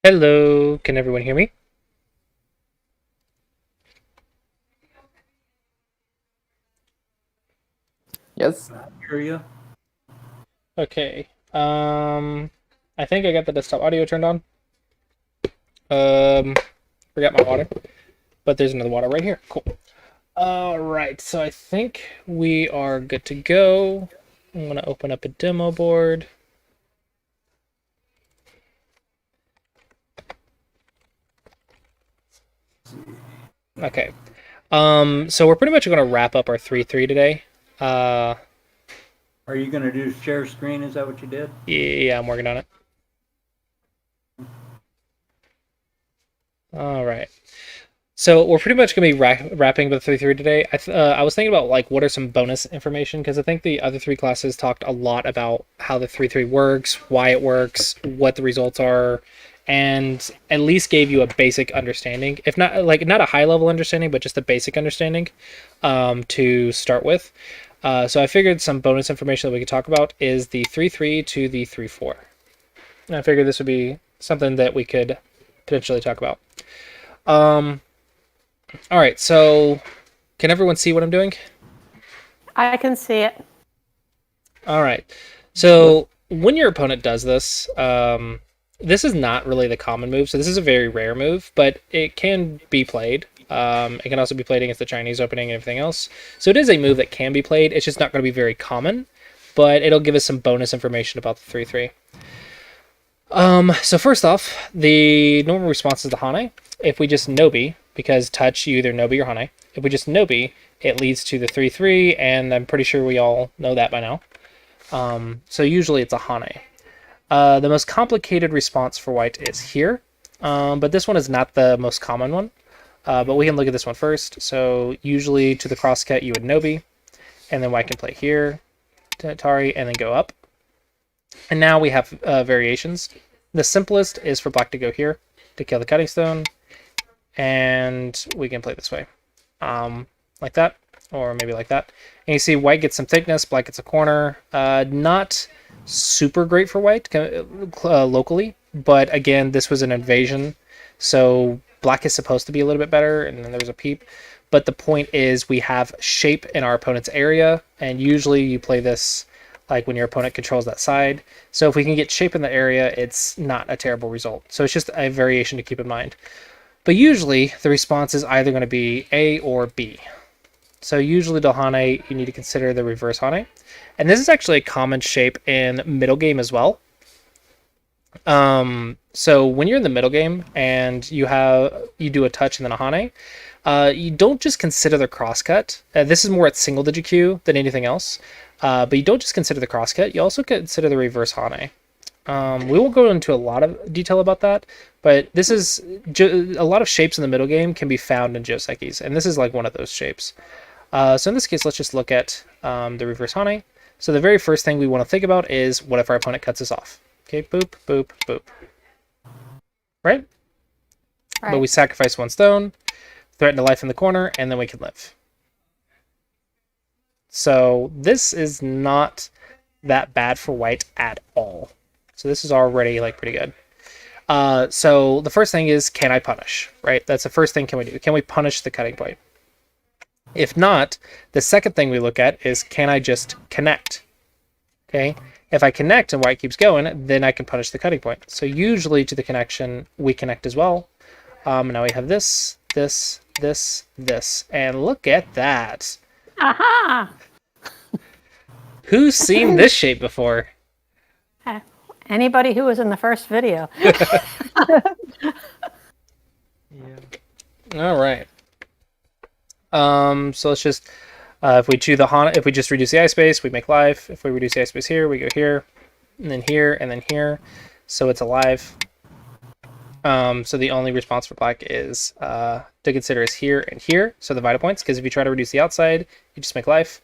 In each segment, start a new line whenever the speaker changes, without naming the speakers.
Hello, can everyone hear me?
Yes.
Hear you.
Okay. I think I got the desktop audio turned on. Um, Forgot my water, but there's another water right here. Cool. All right, so I think we are good to go. I'm gonna open up a demo board. Okay. So we're pretty much gonna wrap up our 3-3 today. Uh,
Are you going to do share screen? Is that what you did?
yeah, I'm working on it. All right. So we're pretty much going to be wrapping the 3-3 today. I was thinking about like what are some bonus information because I think the other three classes talked a lot about how the 3-3 works, why it works, what the results are, and at least gave you a basic understanding, if not like not a high level understanding, but just a basic understanding to start with. So I figured some bonus information that we could talk about is the 3-3 to the 3-4. And I figured this would be something that we could potentially talk about. All right, so can everyone see what I'm doing?
I can see it.
All right. So when your opponent does this, this is not really the common move. So this is a very rare move, but it can be played. It can also be played against the Chinese opening and everything else. So it is a move that can be played. It's just not going to be very common, but it'll give us some bonus information about the 3-3. So first off, the normal response is the Hane. If we just Nobi, because touch, you either Nobi or Hane. If we just Nobi, it leads to the 3-3, and I'm pretty sure we all know that by now. So usually it's a Hane. The most complicated response for white is here, but this one is not the most common one. But we can look at this one first. So usually to the crosscut you would Nobi, and then white can play here, to Atari, and then go up. And now we have variations. The simplest is for black to go here to kill the cutting stone, and we can play this way, like that, or maybe like that. And you see white gets some thickness, black gets a corner. Not super great for white locally, but again, this was an invasion, so black is supposed to be a little bit better, and then there's a peep. But the point is we have shape in our opponent's area, and usually you play this like when your opponent controls that side. So if we can get shape in the area, it's not a terrible result. So it's just a variation to keep in mind. But usually the response is either going to be A or B. So usually the Hane, you need to consider the reverse Hane. And this is actually a common shape in middle game as well. So when you're in the middle game and you do a touch and then a Hane, you don't just consider the crosscut. This is more at single digit Q than anything else. But you don't just consider the crosscut, you also consider the reverse Hane. We won't go into a lot of detail about that, but this is a lot of shapes in the middle game can be found in Joseikis, and this is like one of those shapes. So in this case, let's just look at the reverse Hane. So the very first thing we want to think about is what if our opponent cuts us off? Okay, boop, boop, boop. Right? But we sacrifice one stone, threaten a life in the corner, and then we can live. So this is not that bad for white at all. So this is already like pretty good. So the first thing is, can I punish? Right? That's the first thing can we do. Can we punish the cutting point? If not, the second thing we look at is, can I just connect? Okay. If I connect and white keeps going, then I can punish the cutting point. So usually to the connection, we connect as well. Now we have this, this, this, this. And look at that.
Aha!
Who's seen this shape before?
Anybody who was in the first video.
All right. So let's just, if we choose the Hana, if we just reduce the eye space, we make life. If we reduce the eye space here, we go here, and then here, and then here. So it's alive. So the only response for black is to consider is here and here. So the Vita points, because if you try to reduce the outside, you just make life.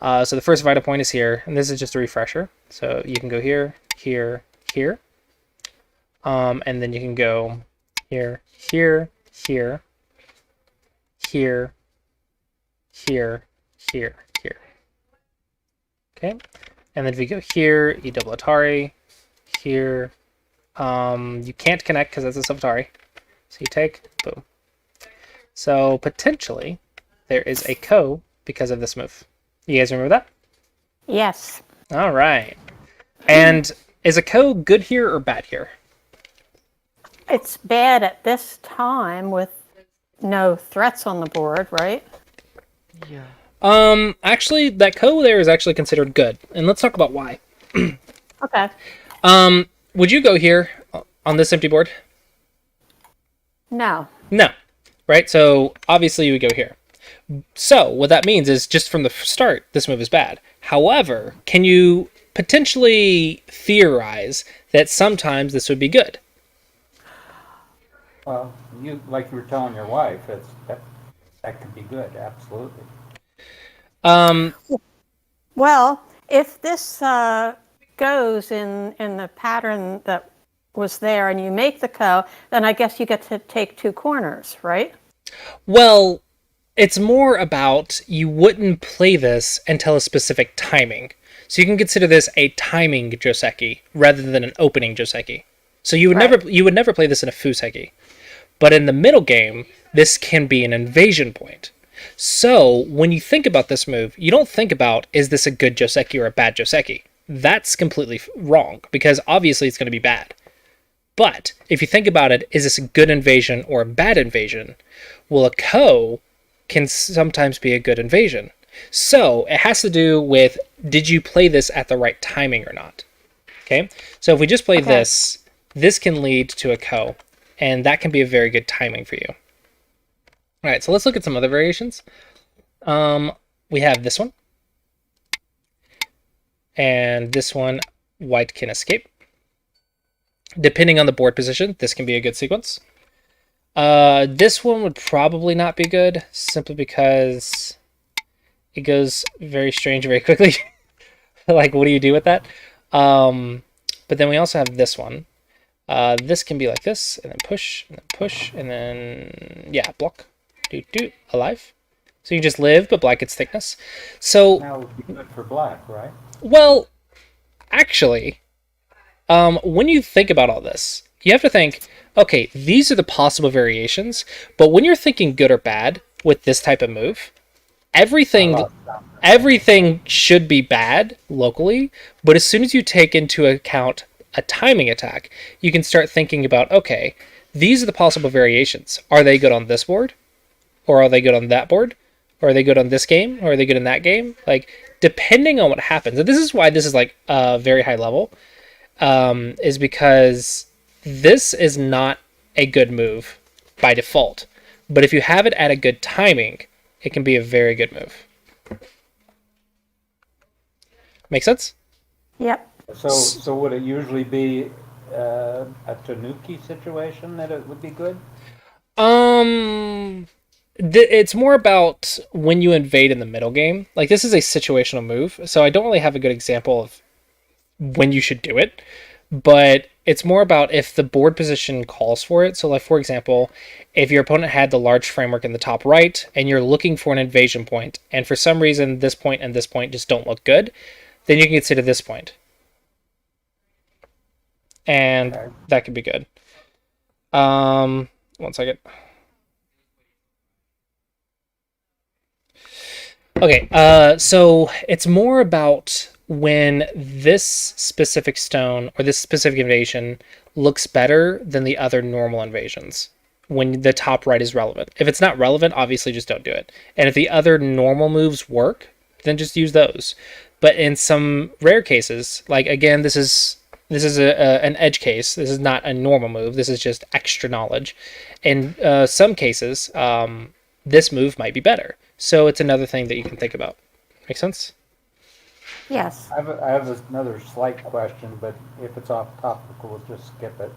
So the first Vita point is here, and this is just a refresher. So you can go here, here, here. And then you can go here, here, here, here, here, here, here. Okay. And then if you go here, you double Atari, here, You can't connect because that's a Savatari. So you take, boom. So potentially, there is a Ko because of this move. You guys remember that?
Yes.
All right. And is a Ko good here or bad here?
It's bad at this time with no threats on the board, right?
Actually, that Ko there is actually considered good. And let's talk about why.
Okay.
Would you go here on this empty board?
No.
No. Right? So obviously you would go here. So what that means is just from the start, this move is bad. However, can you potentially theorize that sometimes this would be good?
Well, like you were telling your wife, that could be good, absolutely.
Well, if this goes in the pattern that was there and you make the Ko, then I guess you get to take 2 corners, right?
Well, it's more about you wouldn't play this until a specific timing. So you can consider this a timing Joseki rather than an opening Joseki. So you would never play this in a Fuseki. But in the middle game, this can be an invasion point. So when you think about this move, you don't think about, is this a good Joseki or a bad Joseki? That's completely wrong, because obviously it's going to be bad. But if you think about it, is this a good invasion or a bad invasion? Well, a Ko can sometimes be a good invasion. So it has to do with, did you play this at the right timing or not? Okay, so if we just play this can lead to a Ko, and that can be a very good timing for you. All right, so let's look at some other variations. We have this one. And this one, white can escape. Depending on the board position, this can be a good sequence. This one would probably not be good, simply because it goes very strange very quickly. Like, what do you do with that? But then we also have this one. This can be like this, and then push, and then, yeah, block. Alive. So you just live, but black gets thickness. So
That would be good for black, right?
well, actually, when you think about all this, you have to think, okay, these are the possible variations, but when you're thinking good or bad with this type of move, everything should be bad locally, but as soon as you take into account a timing attack, you can start thinking about, okay, these are the possible variations. Are they good on this board? Or are they good on that board? Or are they good on this game? Or are they good in that game? Like, depending on what happens, and this is why this is like a very high level, is because this is not a good move by default. But if you have it at a good timing, it can be a very good move. Make sense?
Yep.
So would it usually be a Tanuki situation that it would be good?
It's more about when you invade in the middle game. Like, this is a situational move, so I don't really have a good example of when you should do it, but it's more about if the board position calls for it. So, like, for example, if your opponent had the large framework in the top right, and you're looking for an invasion point, and for some reason this point and this point just don't look good, then you can consider this point. And that could be good. 1 second. Okay, so it's more about when this specific stone or this specific invasion looks better than the other normal invasions, when the top right is relevant. If it's not relevant, obviously just don't do it. And if the other normal moves work, then just use those. But in some rare cases, like, again, this is an edge case. This is not a normal move. This is just extra knowledge. In some cases, this move might be better. So it's another thing that you can think about. Make sense?
Yes.
I have another slight question, but if it's off topic, we'll just skip it.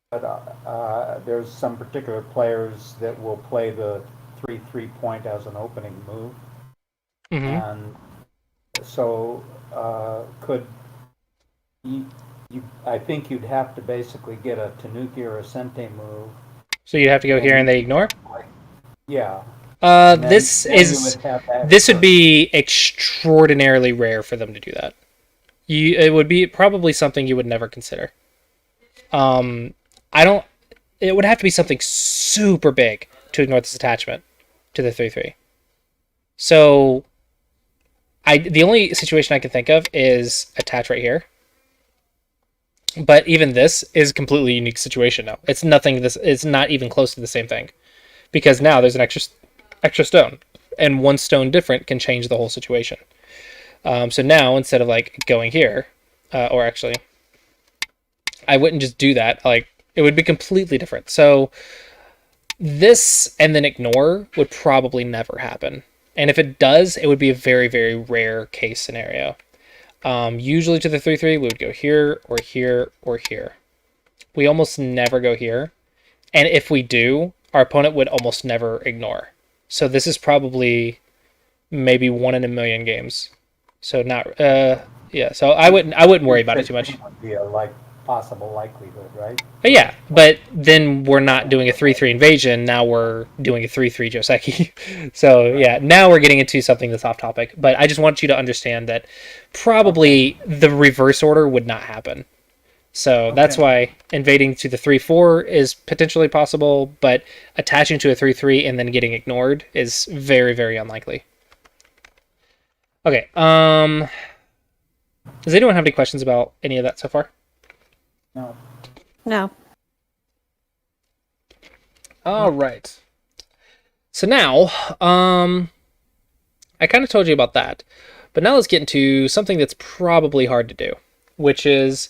But there's some particular players that will play the 3 point as an opening move.
Mm-hmm.
And so could you, I think you'd have to basically get a Tanuki or a Sente move.
So you have to go here and they ignore?
Yeah.
This would be extraordinarily rare for them to do that. It would be probably something you would never consider. I don't. It would have to be something super big to ignore this attachment to the 3/3. So, the only situation I can think of is attach right here. But even this is a completely unique situation now. It's nothing. It's not even close to the same thing, because now there's an extra stone, and one stone different can change the whole situation. So now instead of like going here, or actually, I wouldn't just do that. Like it would be completely different. So this and then ignore would probably never happen. And if it does, it would be a very, very rare case scenario. Usually to the 3/3, we would go here or here or here. We almost never go here. And if we do, our opponent would almost never ignore. So this is probably maybe 1 in a million games. So not, yeah. So I wouldn't worry about it too much.
It would be a possible likelihood, right?
But yeah, but then we're not doing a 3/3 invasion. Now we're doing a 3/3 Joseki. So yeah, now we're getting into something that's off topic. But I just want you to understand that probably the reverse order would not happen. So that's why invading to the 3/4 is potentially possible, but attaching to a 3/3 and then getting ignored is very, very unlikely. Okay. Does anyone have any questions about any of that so far?
No.
No.
All right. So now, I kind of told you about that, but now let's get into something that's probably hard to do, which is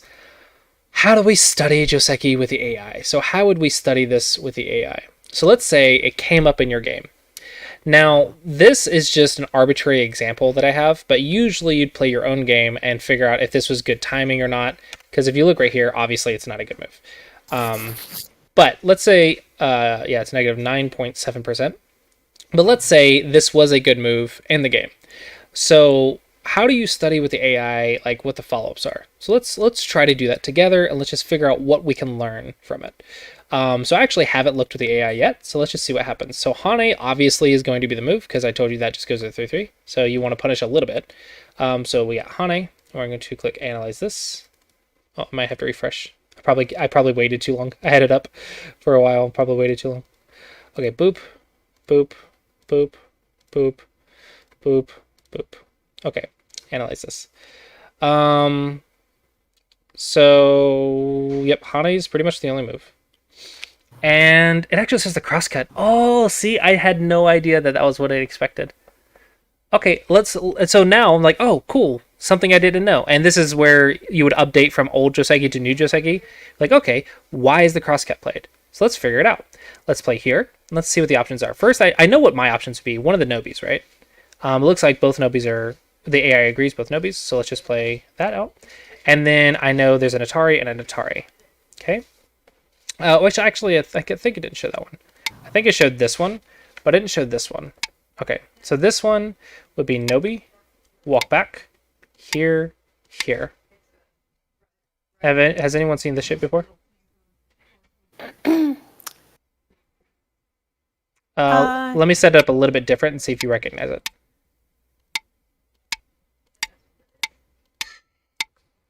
how do we study Joseki with the AI? So how would we study this with the AI? So let's say it came up in your game. Now, this is just an arbitrary example that I have, but usually you'd play your own game and figure out if this was good timing or not, because if you look right here, obviously it's not a good move. But let's say, yeah, it's negative 9.7%. But let's say this was a good move in the game. So how do you study with the AI, like what the follow-ups are? So let's try to do that together, and let's just figure out what we can learn from it. So I actually haven't looked with the AI yet, so let's just see what happens. So Hane obviously is going to be the move, because I told you that just goes to the 3/3. So you want to punish a little bit. So we got Hane. We're going to click Analyze This. Oh, I might have to refresh. I probably waited too long. I had it up for a while. Probably waited too long. Okay, boop, boop, boop, boop, boop, boop. Okay, Analyze This. So yep, Hane is pretty much the only move. And it actually says the crosscut. Oh, see, I had no idea that was what I expected. Okay, so now I'm like, oh, cool, something I didn't know. And this is where you would update from old Joseki to new Joseki. Like, okay, why is the crosscut played? So let's figure it out. Let's play here. Let's see what the options are. First, I know what my options would be. One of the Nobis, right? It looks like both Nobis are, the AI agrees both Nobis, so let's just play that out. And then I know there's an Atari and an Atari. Okay? Which actually, I think it didn't show that one. I think it showed this one, but it didn't show this one. Okay, so this one would be Nobi, walk back, here, here. Has anyone seen this shit before? Let me set it up a little bit different and see if you recognize it.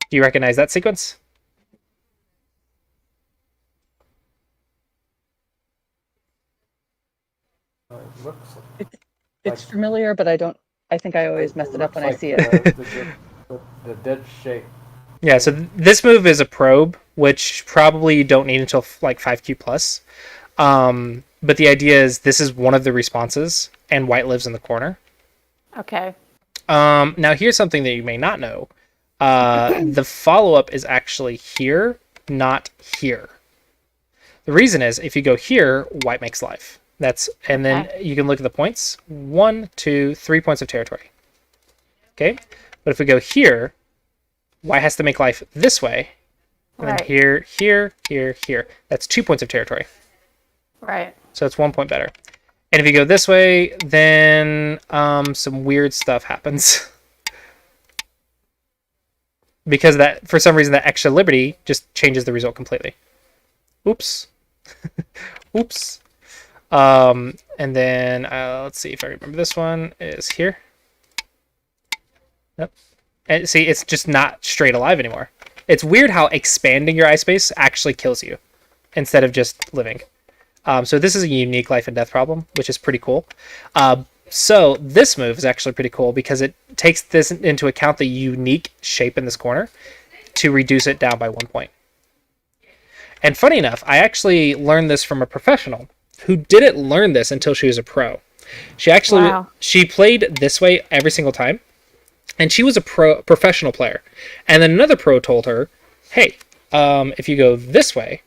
Do you recognize that sequence?
It looks
It's familiar, but I think I always mess it up when I see it.
The dead shape.
Yeah, so this move is a probe, which probably you don't need until like 5Q plus. But the idea is this is one of the responses, and white lives in the corner.
Okay.
Now here's something that you may not know. The follow-up is actually here, not here. The reason is if you go here, white makes life. And then you can look at the points. 1, 2, 3 points of territory. Okay? But if we go here, white has to make life this way. And then here, here, here, here. That's 2 points of territory.
Right.
So it's 1 point better. And if you go this way, then some weird stuff happens. Because that, for some reason, that extra liberty just changes the result completely. Oops. Oops. And then let's see if I remember. This one is here. Yep. And see, it's just not straight alive anymore. It's weird how expanding your eye space actually kills you instead of just living. So this is a unique life and death problem, which is pretty cool. So this move is actually pretty cool because it takes this into account, the unique shape in this corner, to reduce it down by 1 point. And funny enough, I actually learned this from a professional who didn't learn this until she was a pro. She played this way every single time, and she was a professional player. And then another pro told her, hey, if you go this way,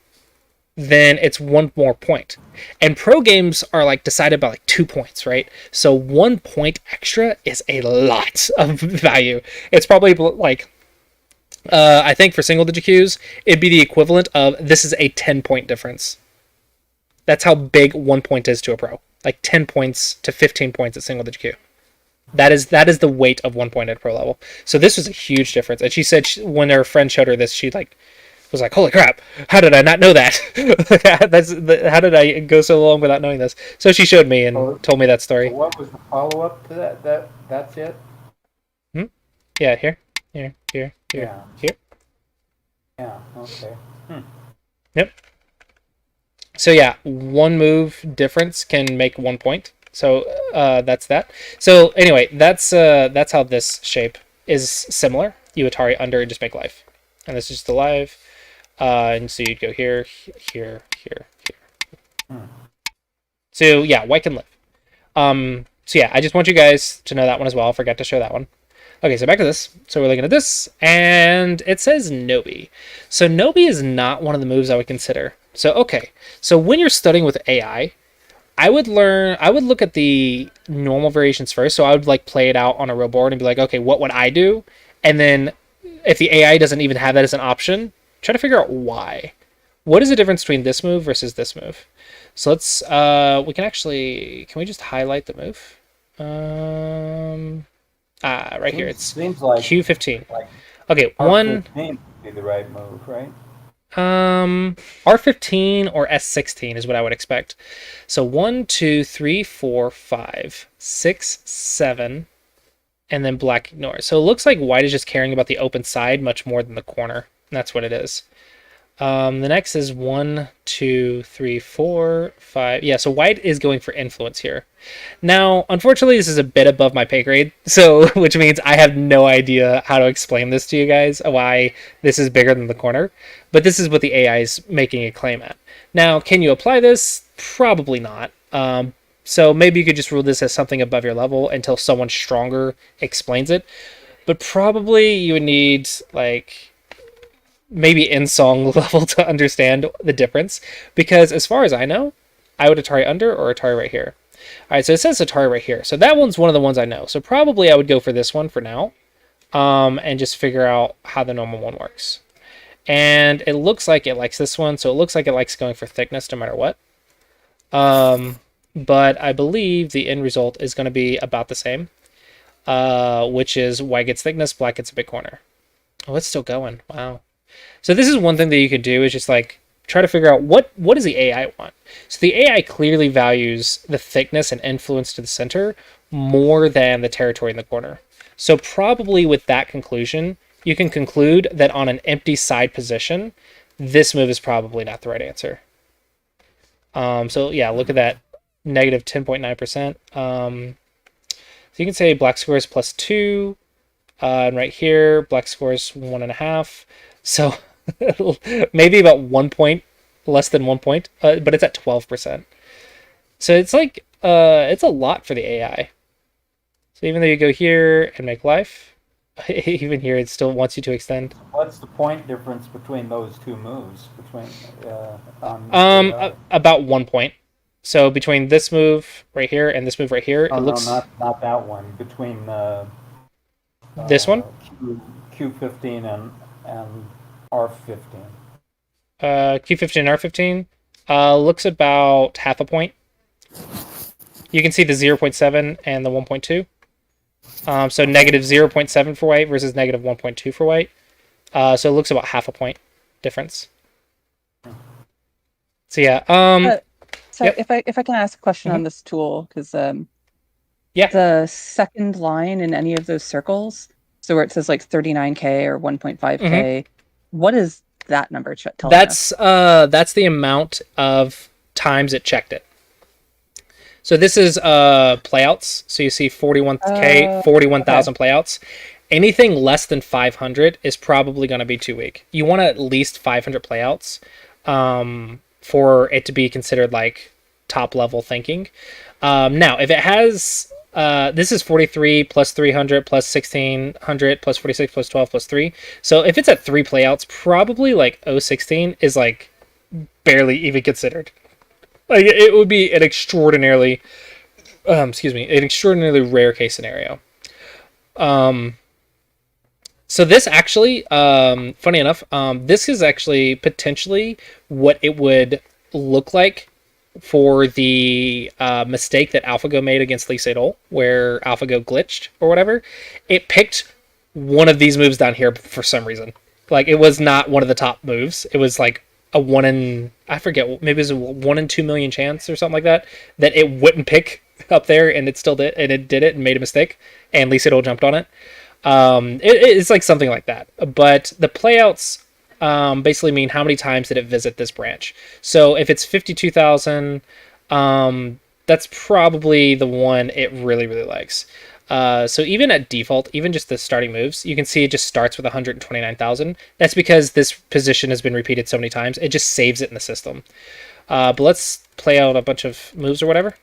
then it's 1 more point. And pro games are like decided by like 2 points, right? So 1 point extra is a lot of value. It's probably like, I think for single digit Qs, it'd be the equivalent of, this is a 10-point difference. That's how big 1 point is to a pro. Like 10 points to 15 points at single digit Q. That is the weight of 1 point at pro level. So this was a huge difference. And she said when her friend showed her this, she was like, holy crap, how did I not know that? How did I go so long without knowing this? So she showed me and told me that story.
So what was the follow-up to that? That's it?
Yeah, here.
Yeah.
Here.
Yeah, okay.
Yep. So yeah, 1 move difference can make 1 point. So that's that. So anyway, that's how this shape is similar. You Atari under and just make life. And this is just alive. And so you'd go here. So yeah, white can live. So yeah, I just want you guys to know that one as well. I forgot to show that one. Okay, so back to this. So we're looking at this, and it says Nobi. So Nobi is not one of the moves I would consider. So okay, so when you're studying with AI, I would look at the normal variations first. So I would like play it out on a real board and be like, okay, what would I do? And then if the AI doesn't even have that as an option, try to figure out why. What is the difference between this move versus this move? So let's, can we just highlight the move? Right here, it's
seems like
Q15.
like
Okay,
R15 would be the right move, right?
R15 or S16 is what I would expect. So 1, 2, 3, 4, 5, 6, 7, and then black ignores. So it looks like white is just caring about the open side much more than the corner. That's what it is. The next is 1, 2, 3, 4, 5. Yeah, so white is going for influence here. Now, unfortunately, this is a bit above my pay grade, so which means I have no idea how to explain this to you guys, why this is bigger than the corner. But this is what the AI is making a claim at. Now, can you apply this? Probably not. So maybe you could just rule this as something above your level until someone stronger explains it. But probably you would need, like, maybe in song level to understand the difference, because as far as I know, I would Atari under or Atari right here. All right, so it says Atari right here, so that one's one of the ones I know. So probably I would go for this one for now, and just figure out how the normal one works. And it looks like it likes this one, so it looks like it likes going for thickness no matter what. But I believe the end result is going to be about the same, which is white gets thickness, black gets a big corner. Oh, it's still going. Wow. So this is one thing that you could do, is just like try to figure out what does the AI want. So the AI clearly values the thickness and influence to the center more than the territory in the corner. So probably with that conclusion, you can conclude that on an empty side position, this move is probably not the right answer. So yeah, look at that, negative 10.9%. So you can say black scores +2, and right here, black scores 1.5. So maybe about 1 point, less than 1 point, but it's at 12%. So it's like, it's a lot for the AI. So even though you go here and make life, even here it still wants you to extend.
What's the point difference between those two moves?
About 1 point. So between this move right here and this move right here,
Oh,
it looks.
no, not that one. Between
This one?
Q15 and R15.
Q15 and R15 looks about half a point. You can see the 0.7 and the 1.2. So negative 0.7 for white versus negative 1.2 for white. So it looks about half a point difference. So yeah.
So
Yep.
if I can ask a question on this tool, because
Yeah.
the second line in any of those circles, so where it says like 39K or 1.5K, What is that number telling us?
That's the amount of times it checked it. So this is playouts. So you see 41K, 41,000 playouts. Anything less than 500 is probably going to be too weak. You want at least 500 playouts for it to be considered like top level thinking. Now, if it has, this is 43 plus 300 plus 1600 plus 46 plus 12 plus 3. So if it's at 3 playouts, probably like 016 is like barely even considered. Like it would be an extraordinarily, an extraordinarily rare case scenario. So this actually, funny enough, this is actually potentially what it would look like for the mistake that AlphaGo made against Lee Sedol, where AlphaGo glitched or whatever. It picked one of these moves down here for some reason. Like it was not one of the top moves. It was like a 1 in, I forget, maybe it was a 1 in 2 million chance or something like that it wouldn't pick up there, and it still did, and it did it and made a mistake, and Lee Sedol jumped on it. It's like something like that. But the playouts basically mean how many times did it visit this branch. So if it's 52,000, that's probably the one it really, really likes. So even at default, even just the starting moves, you can see it just starts with 129,000. That's because this position has been repeated so many times. It just saves it in the system. But let's play out a bunch of moves or whatever.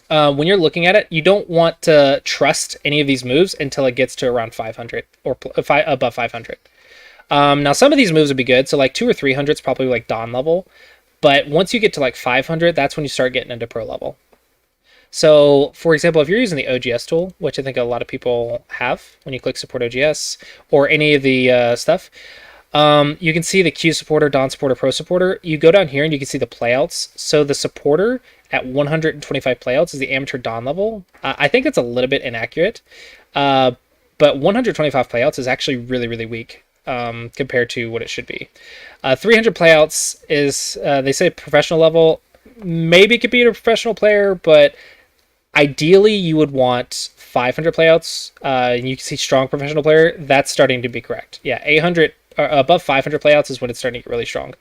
When you're looking at it, you don't want to trust any of these moves until it gets to around 500 or above 500. Now, some of these moves would be good. So like 200 or 300 is probably like Dawn level. But once you get to like 500, that's when you start getting into pro level. So, for example, if you're using the OGS tool, which I think a lot of people have when you click support OGS or any of the stuff, you can see the Q supporter, Dawn supporter, pro supporter. You go down here and you can see the playouts. So the supporter at 125 playouts is the amateur Dawn level. I think it's a little bit inaccurate, but 125 playouts is actually really, really weak compared to what it should be. 300 playouts is, they say professional level. Maybe it could be a professional player, but ideally you would want 500 playouts. And you can see strong professional player. That's starting to be correct. Yeah, 800 or above 500 playouts is when it's starting to get really strong.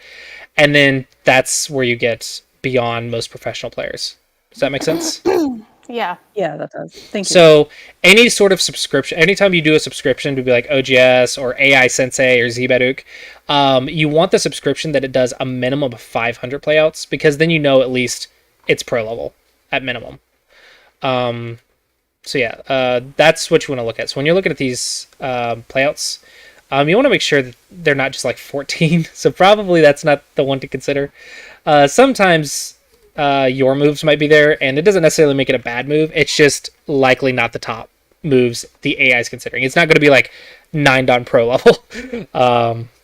And then that's where you get beyond most professional players. Does that make sense?
Yeah.
Yeah, that does. Thank you.
So any sort of subscription, anytime you do a subscription to be like OGS or AI Sensei or Zbaduk, you want the subscription that it does a minimum of 500 playouts, because then you know at least it's pro level at minimum. So yeah, that's what you want to look at. So when you're looking at these playouts, you want to make sure that they're not just like 14. So probably that's not the one to consider. Sometimes your moves might be there, and it doesn't necessarily make it a bad move. It's just likely not the top moves the AI is considering. It's not going to be like 9 Dawn pro level.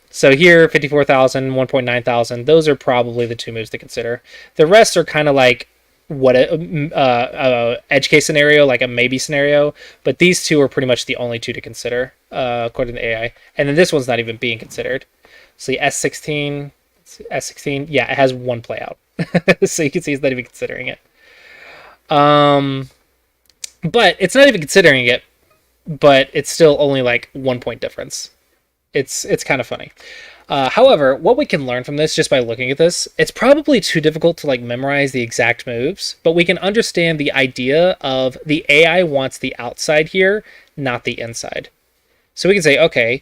So here, 54,000, 1.9 thousand, those are probably the 2 moves to consider. The rest are kind of like what edge case scenario, like a maybe scenario, but these 2 are pretty much the only 2 to consider according to the AI. And then this one's not even being considered. So the S16, yeah, it has 1 play out. So you can see it's not even considering it. But it's not even considering it, but it's still only like 1 point difference. It's kind of funny. However, what we can learn from this just by looking at this, it's probably too difficult to like memorize the exact moves, but we can understand the idea of the AI wants the outside here, not the inside. So we can say, okay,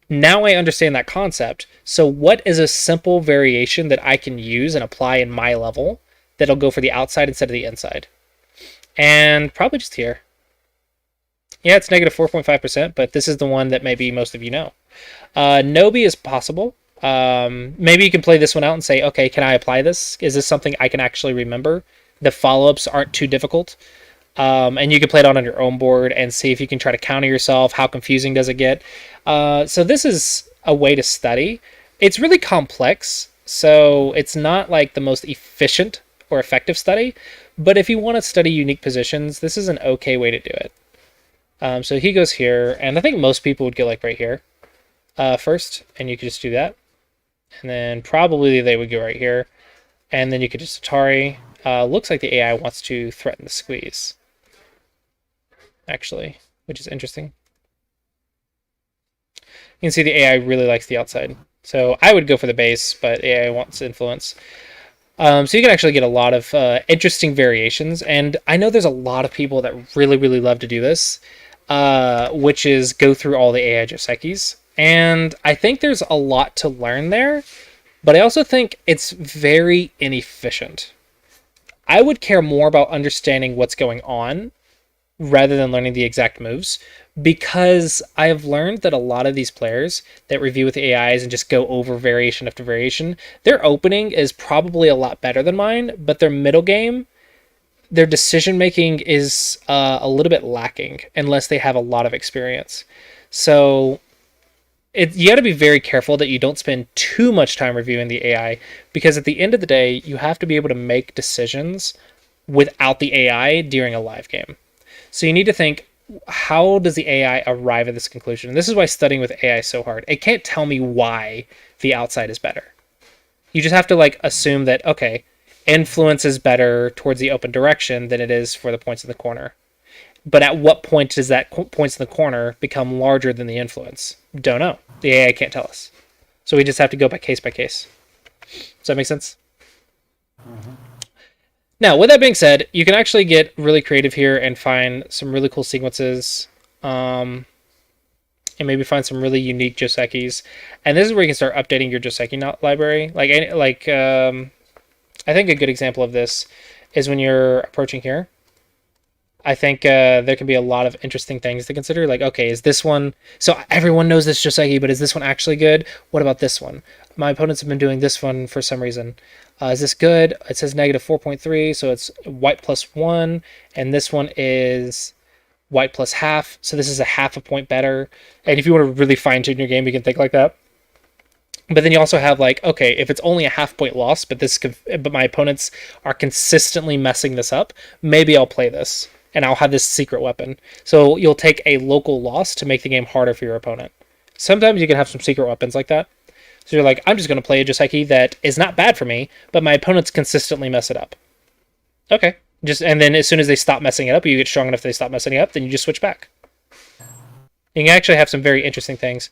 now I understand that concept. So what is a simple variation that I can use and apply in my level that'll go for the outside instead of the inside? And probably just here. Yeah, it's negative 4.5%, but this is the one that maybe most of you know. Nobi is possible. Maybe you can play this one out and say, okay, can I apply this? Is this something I can actually remember? The follow-ups aren't too difficult. And you can play it out on your own board and see if you can try to counter yourself. How confusing does it get? So this is a way to study. It's really complex, so it's not like the most efficient or effective study. But if you want to study unique positions, this is an okay way to do it. So he goes here, and I think most people would go like right here first, and you could just do that. And then probably they would go right here, and then you could just Atari. Looks like the AI wants to threaten the squeeze, actually, which is interesting. You can see the AI really likes the outside. So I would go for the base, but AI wants influence. So you can actually get a lot of interesting variations, and I know there's a lot of people that really, really love to do this, which is go through all the AI Josekis. And I think there's a lot to learn there, but I also think it's very inefficient. I would care more about understanding what's going on rather than learning the exact moves, because I have learned that a lot of these players that review with AIs and just go over variation after variation, their opening is probably a lot better than mine, but their middle game, their decision making is a little bit lacking unless they have a lot of experience. So you got to be very careful that you don't spend too much time reviewing the AI, because at the end of the day, you have to be able to make decisions without the AI during a live game. So you need to think, how does the AI arrive at this conclusion? And this is why studying with AI is so hard. It can't tell me why the outside is better. You just have to like assume that, okay, influence is better towards the open direction than it is for the points in the corner. But at what point does that points in the corner become larger than the influence? Don't know. The AI can't tell us. So we just have to go by case. Does that make sense? Mm-hmm. Now, with that being said, you can actually get really creative here and find some really cool sequences, and maybe find some really unique Josekis. And this is where you can start updating your Joseki library. I think a good example of this is when you're approaching here. I think there can be a lot of interesting things to consider. Like, okay, is this one... So everyone knows this Joseki, but is this one actually good? What about this one? My opponents have been doing this one for some reason. Is this good? It says negative 4.3, so it's white plus 1. And this one is white plus half. So this is a half a point better. And if you want to really fine-tune your game, you can think like that. But then you also have like, okay, if it's only a half point loss, but my opponents are consistently messing this up, maybe I'll play this. And I'll have this secret weapon. So you'll take a local loss to make the game harder for your opponent. Sometimes you can have some secret weapons like that. So you're like, I'm just going to play a Joseki that is not bad for me, but my opponents consistently mess it up. Okay. And then as soon as they stop messing it up, you get strong enough they stop messing it up, then you just switch back. You can actually have some very interesting things.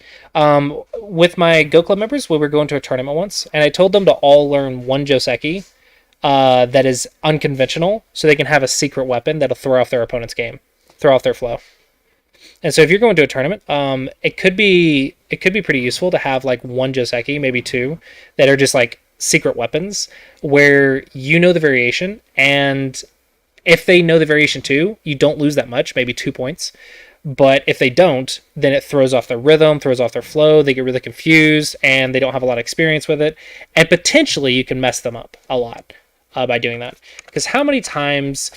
With my Go Club members, we were going to a tournament once, and I told them to all learn one Joseki that is unconventional, so they can have a secret weapon that'll throw off their opponent's game, throw off their flow. And so if you're going to a tournament, it could be pretty useful to have like one Joseki, maybe two, that are just like secret weapons where you know the variation, and if they know the variation too, you don't lose that much, maybe 2 points. But if they don't, then it throws off their rhythm, throws off their flow, they get really confused, and they don't have a lot of experience with it. And potentially you can mess them up a lot by doing that. Because how many times...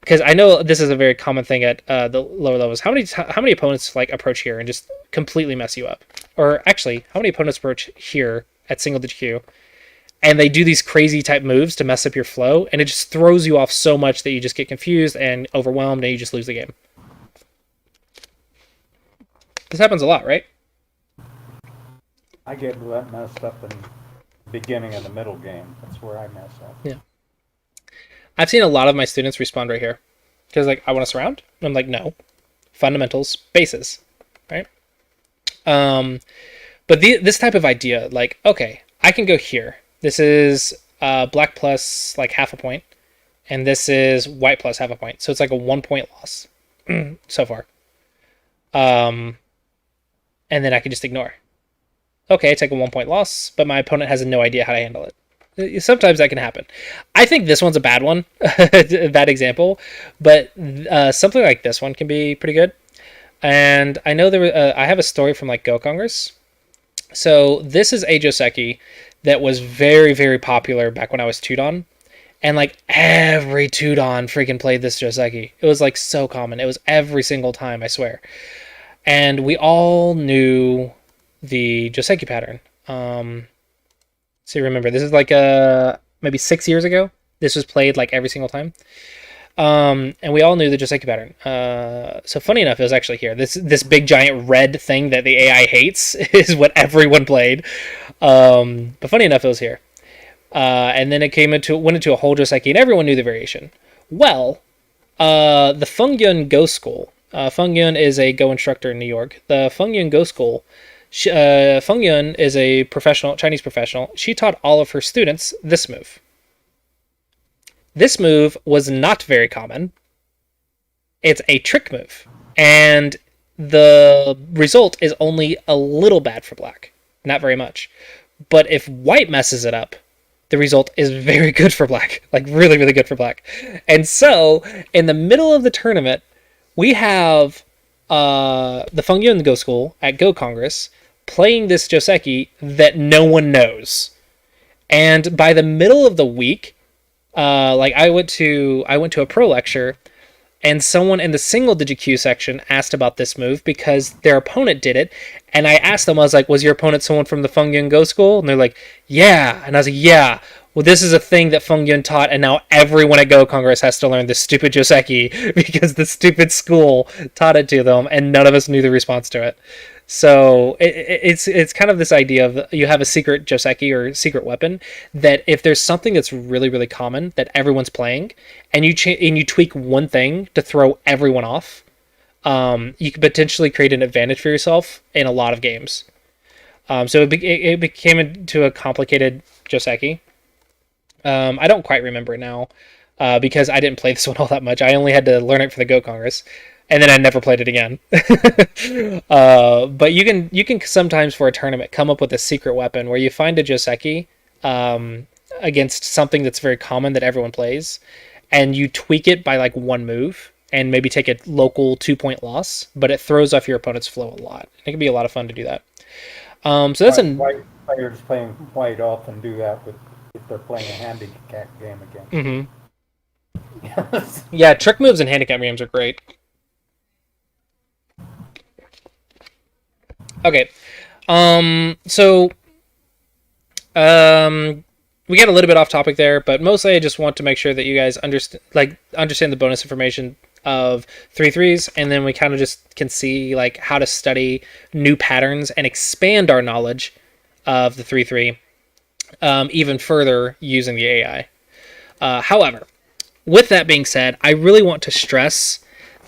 Because I know this is a very common thing at the lower levels. How many opponents like approach here and just completely mess you up? Or actually, how many opponents approach here at single digit Q and they do these crazy type moves to mess up your flow, and it just throws you off so much that you just get confused and overwhelmed and you just lose the game. This happens a lot, right?
I get messed up in the beginning and the middle game. That's where I mess up.
Yeah. I've seen a lot of my students respond right here. Because, like, I want to surround. And I'm like, no. Fundamentals, bases. Right? But this type of idea, like, okay, I can go here. This is black plus, like, half a point. And this is white plus half a point. So it's like a 1 point loss so far. And then I can just ignore. Okay, I take a 1 point loss, but my opponent has no idea how to handle it. Sometimes that can happen. I think this one's a bad one, a bad example, but something like this one can be pretty good. And I know I have a story from like Go Congress. So this is a Joseki that was very, very popular back when I was Tudon. And like every Tudon freaking played this Joseki. It was like so common. It was every single time, I swear. And we all knew the Joseki pattern. So remember, this is like maybe 6 years ago. This was played like every single time. And we all knew the Joseki pattern. So funny enough, it was actually here. This big giant red thing that the AI hates is what everyone played. But funny enough, it was here. And then it went into a whole Joseki, and everyone knew the variation. Well, the Fungyun Go School Feng Yun is a Go instructor in New York. The Feng Yun Go School, Feng Yun is a professional, Chinese professional. She taught all of her students this move. This move was not very common. It's a trick move. And the result is only a little bad for black. Not very much. But if white messes it up, the result is very good for black. Like, really, really good for black. And so, in the middle of the tournament, we have the Feng Yun Go School at Go Congress playing this Joseki that no one knows. And by the middle of the week, I went to a pro lecture, and someone in the single digit Q section asked about this move because their opponent did it. And I asked them, I was like, was your opponent someone from the Feng Yun Go School? And they're like, yeah. And I was like, yeah. Well, this is a thing that Feng Yun taught, and now everyone at Go Congress has to learn this stupid Joseki because the stupid school taught it to them, and none of us knew the response to it. So it's kind of this idea of you have a secret Joseki or secret weapon that if there's something that's really, really common that everyone's playing, and you tweak one thing to throw everyone off, you could potentially create an advantage for yourself in a lot of games. So it became into a complicated Joseki. I don't quite remember it now because I didn't play this one all that much. I only had to learn it for the Go Congress, and then I never played it again. But you can sometimes for a tournament come up with a secret weapon where you find a Joseki against something that's very common that everyone plays, and you tweak it by like one move and maybe take a local 2-point loss, but it throws off your opponent's flow a lot. It can be a lot of fun to do that. So that's
white players playing white often do that if they're playing a handicap game again.
Mm-hmm. Yeah, trick moves and handicap games are great. Okay, we got a little bit off topic there, but mostly I just want to make sure that you guys understand the bonus information of 3-3s, and then we kind of just can see like how to study new patterns and expand our knowledge of the 3-3 even further using the AI. However, with that being said, I really want to stress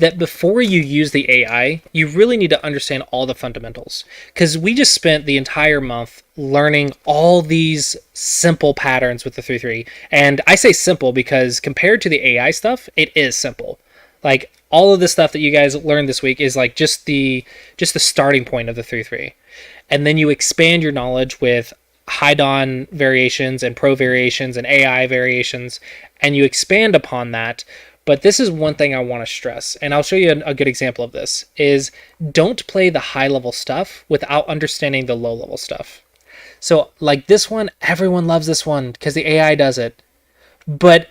that before you use the AI, you really need to understand all the fundamentals. Because we just spent the entire month learning all these simple patterns with the 3-3. And I say simple because compared to the AI stuff, it is simple. Like, all of the stuff that you guys learned this week is like just the starting point of the 3-3. And then you expand your knowledge with high-dawn variations and pro variations and AI variations, and you expand upon that. But this is one thing I want to stress, and I'll show you a good example of this, is don't play the high-level stuff without understanding the low-level stuff. So, like this one, everyone loves this one because the AI does it. But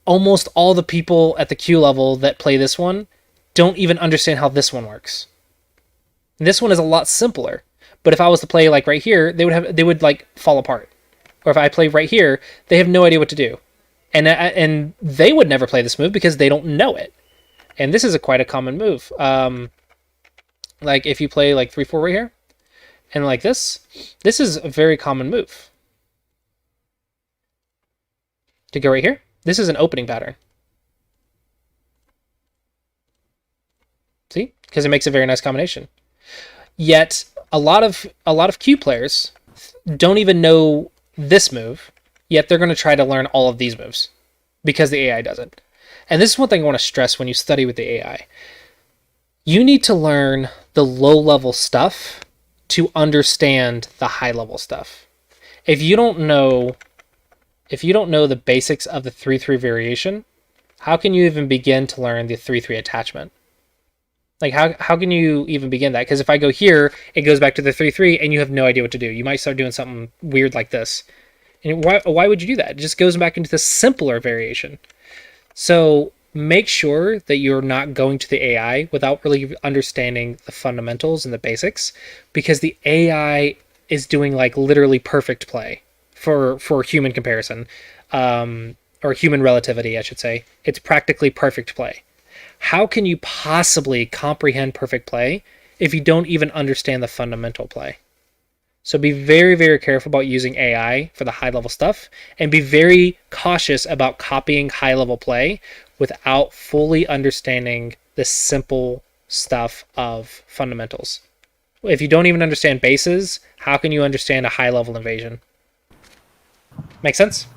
almost all the people at the Q level that play this one don't even understand how this one works. And this one is a lot simpler. But if I was to play like right here, they would like fall apart. Or if I play right here, they have no idea what to do. And they would never play this move because they don't know it. And this is quite a common move. Like if you play like 3-4 right here, and like this is a very common move. To go right here, this is an opening pattern. See? Because it makes a very nice combination. Yet a lot of Q players don't even know this move. Yet they're going to try to learn all of these moves because the AI does it. And this is one thing I want to stress when you study with the AI. You need to learn the low-level stuff to understand the high-level stuff. If you don't know the basics of the 3-3 variation, how can you even begin to learn the 3-3 attachment? Like, how can you even begin that? Because if I go here, it goes back to the 3-3, and you have no idea what to do. You might start doing something weird like this. And why would you do that? It just goes back into the simpler variation. So make sure that you're not going to the AI without really understanding the fundamentals and the basics, because the AI is doing like literally perfect play for human comparison, or human relativity, I should say. It's practically perfect play. How can you possibly comprehend perfect play if you don't even understand the fundamental play? So be very, very careful about using AI for the high-level stuff, and be very cautious about copying high-level play without fully understanding the simple stuff of fundamentals. If you don't even understand bases, how can you understand a high-level invasion? Make sense?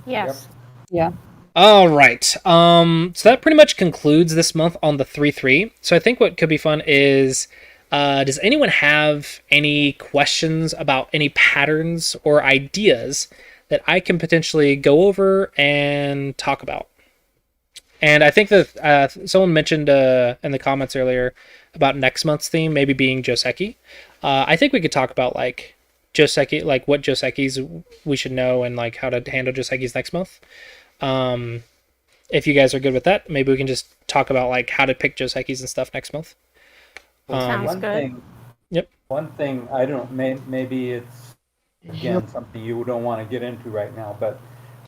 Yes.
Yeah.
All right. So that pretty much concludes this month on the 3-3. So I think what could be fun is, does anyone have any questions about any patterns or ideas that I can potentially go over and talk about? And I think that someone mentioned in the comments earlier about next month's theme maybe being Joseki. I think we could talk about like Joseki, like what Josekis we should know and like how to handle Josekis next month. If you guys are good with that, maybe we can just talk about like how to pick Josekis and stuff next month.
Sounds
One
good.
thing,
Yep.
one thing, I don't, maybe it's, again, something you don't want to get into right now, but.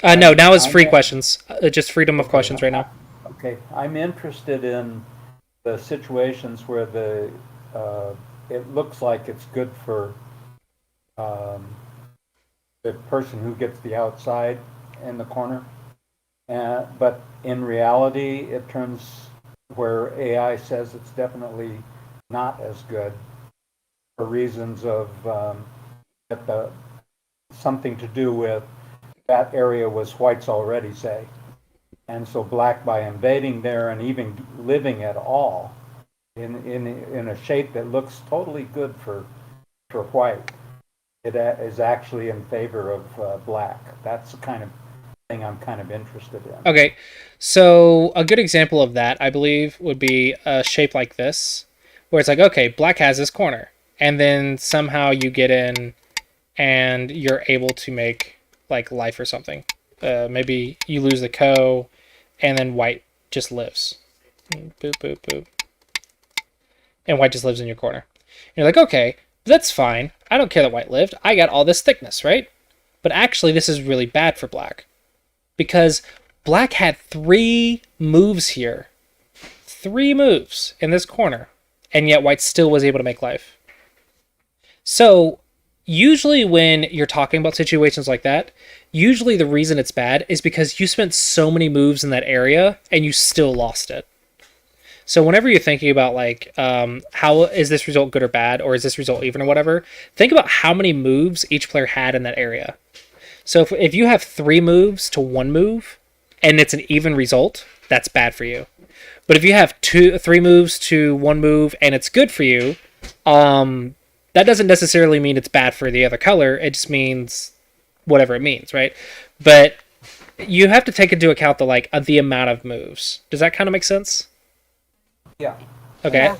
No, now is free
I'm-
questions. Just freedom of
Okay,
questions right now.
Okay, I'm interested in the situations where it looks like it's good for the person who gets the outside in the corner. But in reality, it turns where AI says it's definitely not as good for reasons of something to do with that area was whites already, say. And so black, by invading there and even living at all in a shape that looks totally good for white, it is actually in favor of black. That's the kind of thing I'm kind of interested in.
Okay, so a good example of that, I believe, would be a shape like this, where it's like, okay, black has this corner, and then somehow you get in and you're able to make like life or something. Maybe you lose the co, and then white just lives. Boop, boop, boop. And white just lives in your corner. And you're like, okay, that's fine. I don't care that white lived. I got all this thickness, right? But actually, this is really bad for black. Because black had 3 moves here. 3 moves in this corner. And yet white still was able to make life. So, usually when you're talking about situations like that, usually the reason it's bad is because you spent so many moves in that area and you still lost it. So whenever you're thinking about like, how is this result good or bad, or is this result even or whatever, think about how many moves each player had in that area. So if you have 3 moves to 1 move, and it's an even result, that's bad for you. But if you have 3 moves to 1 move, and it's good for you, that doesn't necessarily mean it's bad for the other color. It just means whatever it means, right? But you have to take into account the amount of moves. Does that kind of make sense?
Yeah.
Okay.
Yeah.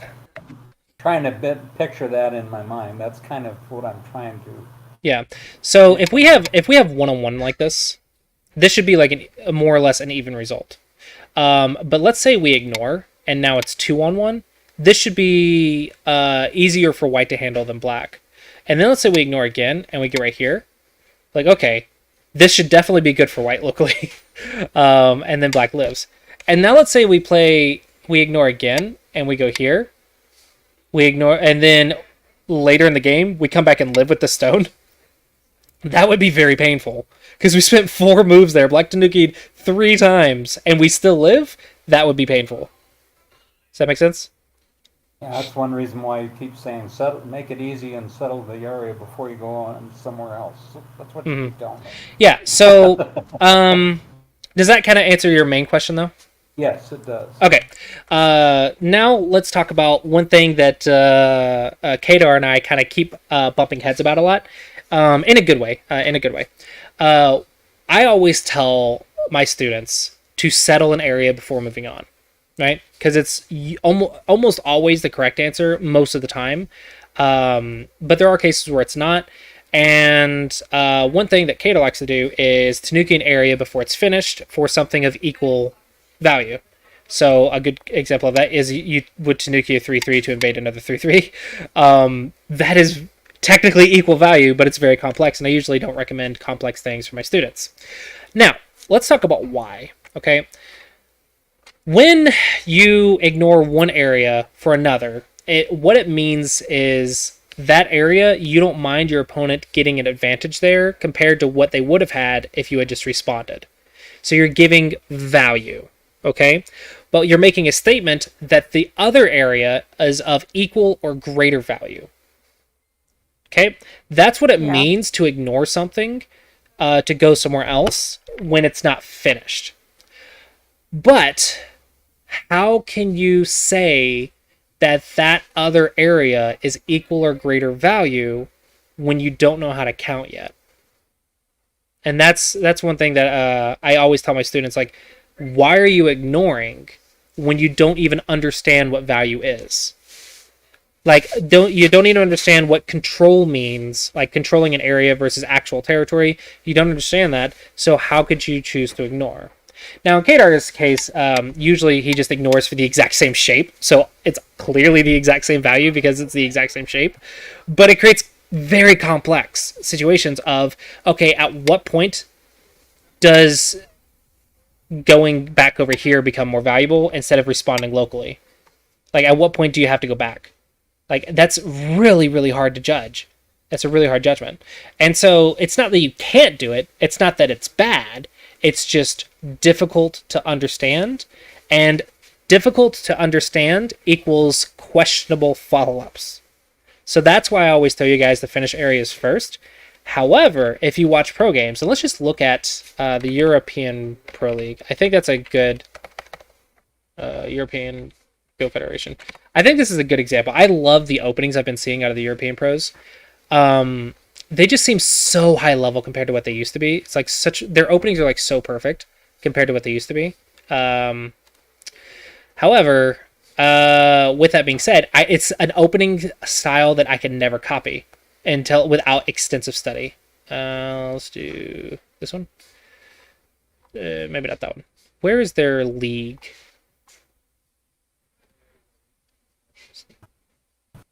Trying to picture that in my mind. That's kind of what I'm trying to.
Yeah. So if we have 1-on-1 like this should be like a more or less an even result. But let's say we ignore, and now it's 2-on-1. This should be easier for white to handle than black. And then let's say we ignore again, and we get right here. Like, okay, this should definitely be good for white locally. And then black lives. And now let's say we ignore again, and we go here. We ignore, and then later in the game, we come back and live with the stone. That would be very painful. Because we spent 4 moves there, black Tanuki'd 3 times, and we still live? That would be painful. Does that make sense?
Yeah, that's one reason why you keep saying make it easy and settle the area before you go on somewhere else. That's what you keep telling me.
Yeah, so, does that kind of answer your main question, though?
Yes, it does.
Okay. Now let's talk about one thing that Kadar and I kind of keep bumping heads about a lot, in a good way. I always tell my students to settle an area before moving on, right? Because it's almost always the correct answer most of the time, but there are cases where it's not. And one thing that Kadar likes to do is Tanuki an area before it's finished for something of equal value. So a good example of that is you would Tanuki a 3-3 to invade another 3-3. That is technically equal value, but it's very complex, and I usually don't recommend complex things for my students. Now, let's talk about why, okay? When you ignore one area for another, what it means is that area, you don't mind your opponent getting an advantage there compared to what they would have had if you had just responded. So you're giving value. okay? But you're making a statement that the other area is of equal or greater value. Okay? That's what it means to ignore something, to go somewhere else when it's not finished. But how can you say that that other area is equal or greater value when you don't know how to count yet? And that's one thing that I always tell my students, like, why are you ignoring when you don't even understand what value is? Like, you don't even understand what control means, like controlling an area versus actual territory. You don't understand that, so how could you choose to ignore? Now, in Kadar's case, usually he just ignores for the exact same shape, so it's clearly the exact same value because it's the exact same shape. But it creates very complex situations of, okay, at what point does going back over here become more valuable instead of responding locally? Like, at what point do you have to go back? Like, that's really, really hard to judge. That's a really hard judgment. And so it's not that you can't do it. It's not that it's bad. It's just difficult to understand. And difficult to understand equals questionable follow-ups. So that's why I always tell you guys to finish areas first. However, if you watch pro games, and let's just look at the European Pro League. I think that's a good European Go Federation. I think this is a good example. I love the openings I've been seeing out of the European pros. They just seem so high level compared to what they used to be. It's like their openings are like so perfect compared to what they used to be. However, with that being said, it's an opening style that I can never copy without extensive study. Let's do this one. Maybe not that one. Where is their league?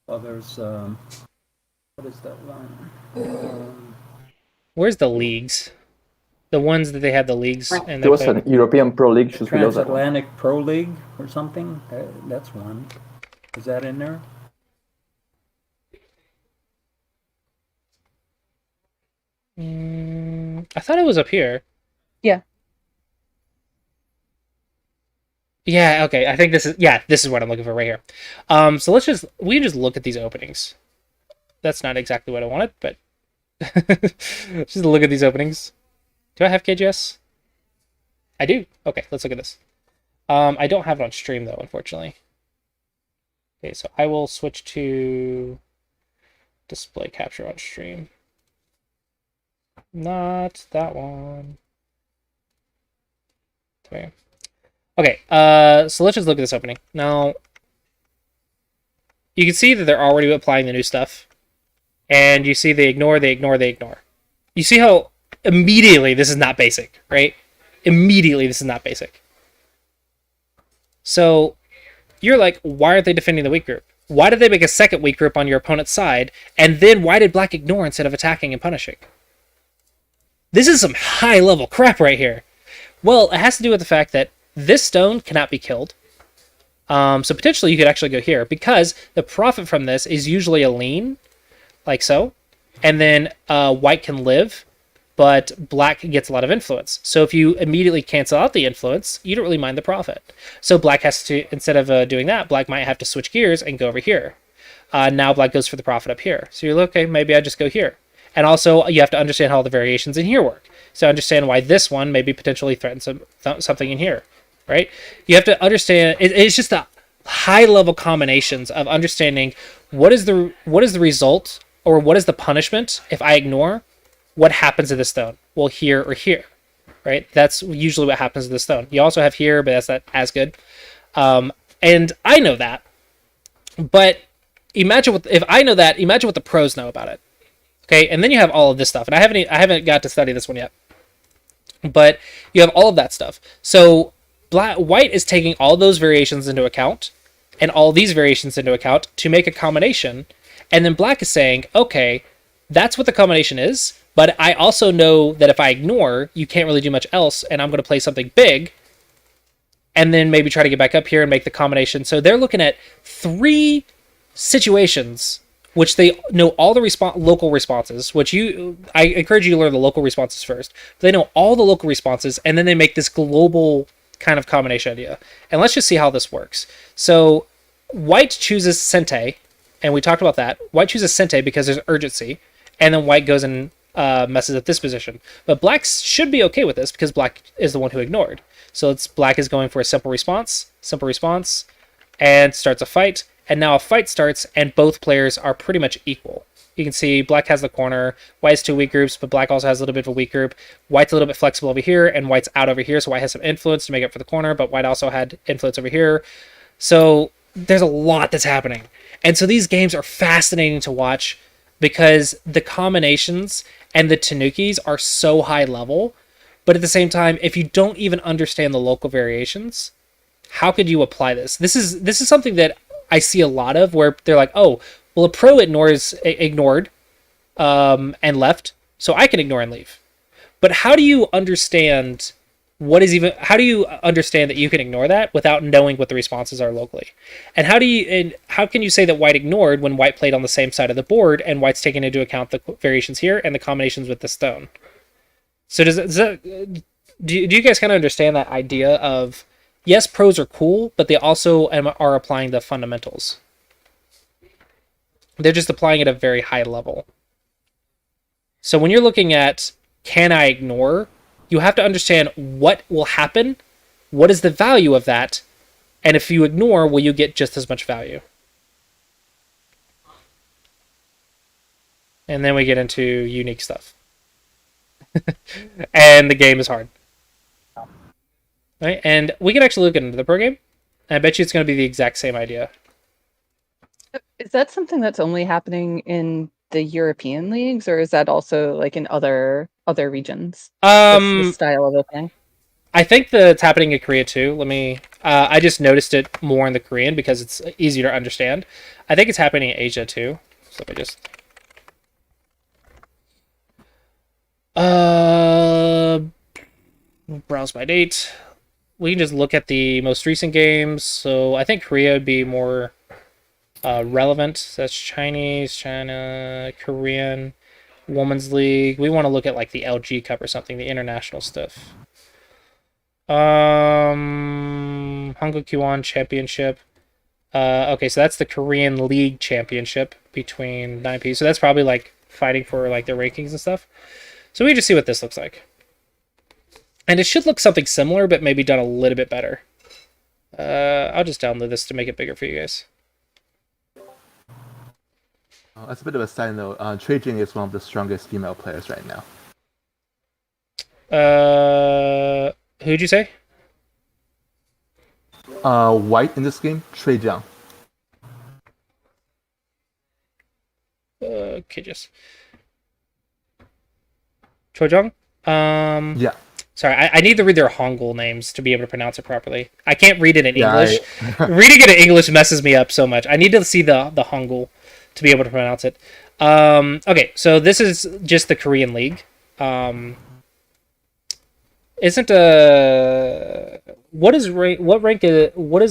Well, there's what is that one?
Where's the leagues? The ones that they had the leagues and
There was an European Pro League just below that one.
Transatlantic Pro League or something. That's one. Is that in there?
I thought it was up here.
Yeah.
Yeah, okay. I think this is what I'm looking for right here. So we can just look at these openings. That's not exactly what I wanted, but just look at these openings. Do I have KGS? I do. Okay, let's look at this. I don't have it on stream though, unfortunately. Okay, so I will switch to display capture on stream. Not that one. Okay. Okay, so let's just look at this opening. Now, you can see that they're already applying the new stuff. And you see they ignore. You see how immediately this is not basic, right? Immediately this is not basic. So, you're like, why aren't they defending the weak group? Why did they make a second weak group on your opponent's side? And then why did black ignore instead of attacking and punishing? This is some high-level crap right here. Well, it has to do with the fact that this stone cannot be killed. So potentially you could actually go here, because the profit from this is usually a lien, like so. And then white can live, but black gets a lot of influence. So if you immediately cancel out the influence, you don't really mind the profit. So black has to, instead of doing that, black might have to switch gears and go over here. Now black goes for the profit up here. So you're like, okay, maybe I just go here. And also, you have to understand how the variations in here work. So understand why this one maybe potentially threatens something in here, right? You have to understand, it's just the high-level combinations of understanding what is the result, or what is the punishment if I ignore what happens to the stone. Well, here or here, right? That's usually what happens to the stone. You also have here, but that's not as good. And I know that. But if I know that, imagine what the pros know about it. Okay, and then you have all of this stuff, and I haven't got to study this one yet, but you have all of that stuff. So white is taking all those variations into account, and all these variations into account to make a combination, and then black is saying, okay, that's what the combination is, but I also know that if I ignore, you can't really do much else, and I'm going to play something big, and then maybe try to get back up here and make the combination. So they're looking at 3 situations which they know all the local responses, which I encourage you to learn the local responses first. They know all the local responses, and then they make this global kind of combination idea. And let's just see how this works. So white chooses Sente, and we talked about that. White chooses Sente because there's urgency, and then white goes and messes up this position. But black should be okay with this because black is the one who ignored. So black is going for a simple response, and starts a fight. And now a fight starts, and both players are pretty much equal. You can see black has the corner, white has two weak groups, but black also has a little bit of a weak group. White's a little bit flexible over here, and white's out over here, so white has some influence to make up for the corner, but white also had influence over here. So there's a lot that's happening. And so these games are fascinating to watch because the combinations and the tanukis are so high level, but at the same time, if you don't even understand the local variations, how could you apply this? This is something that I see a lot of where they're like, oh, well, a pro ignored and left, so I can ignore and leave. But how do you understand how do you understand that you can ignore that without knowing what the responses are locally? And how can you say that white ignored when white played on the same side of the board and white's taking into account the variations here and the combinations with the stone? So do you guys kind of understand that idea of, yes, pros are cool, but they also are applying the fundamentals. They're just applying it at a very high level. So when you're looking at, can I ignore? You have to understand what will happen, what is the value of that, and if you ignore, will you get just as much value? And then we get into unique stuff. And the game is hard. Right? And we can actually look into the pro game, and I bet you it's going to be the exact same idea.
Is that something that's only happening in the European leagues, or is that also like in other regions? This style of opening.
I think that it's happening in Korea too. I just noticed it more in the Korean because it's easier to understand. I think it's happening in Asia too. So let me just browse by date. We can just look at the most recent games. So I think Korea would be more relevant. So that's Chinese, China, Korean, Women's League. We want to look at like the LG Cup or something, the international stuff. Hangul Kiwon Championship. Okay, so that's the Korean League Championship between 9P. So that's probably like fighting for like their rankings and stuff. So we just see what this looks like. And it should look something similar, but maybe done a little bit better. I'll just download this to make it bigger for you guys.
As a bit of a side note, Trey Jing is one of the strongest female players right now.
Who'd you say?
White in this game, Trey Jing.
Okay, just Chojong?
Yeah.
Sorry, I need to read their Hangul names to be able to pronounce it properly. I can't read it in English. Reading it in English messes me up so much. I need to see the Hangul to be able to pronounce it. Okay, so this is just the Korean League. What is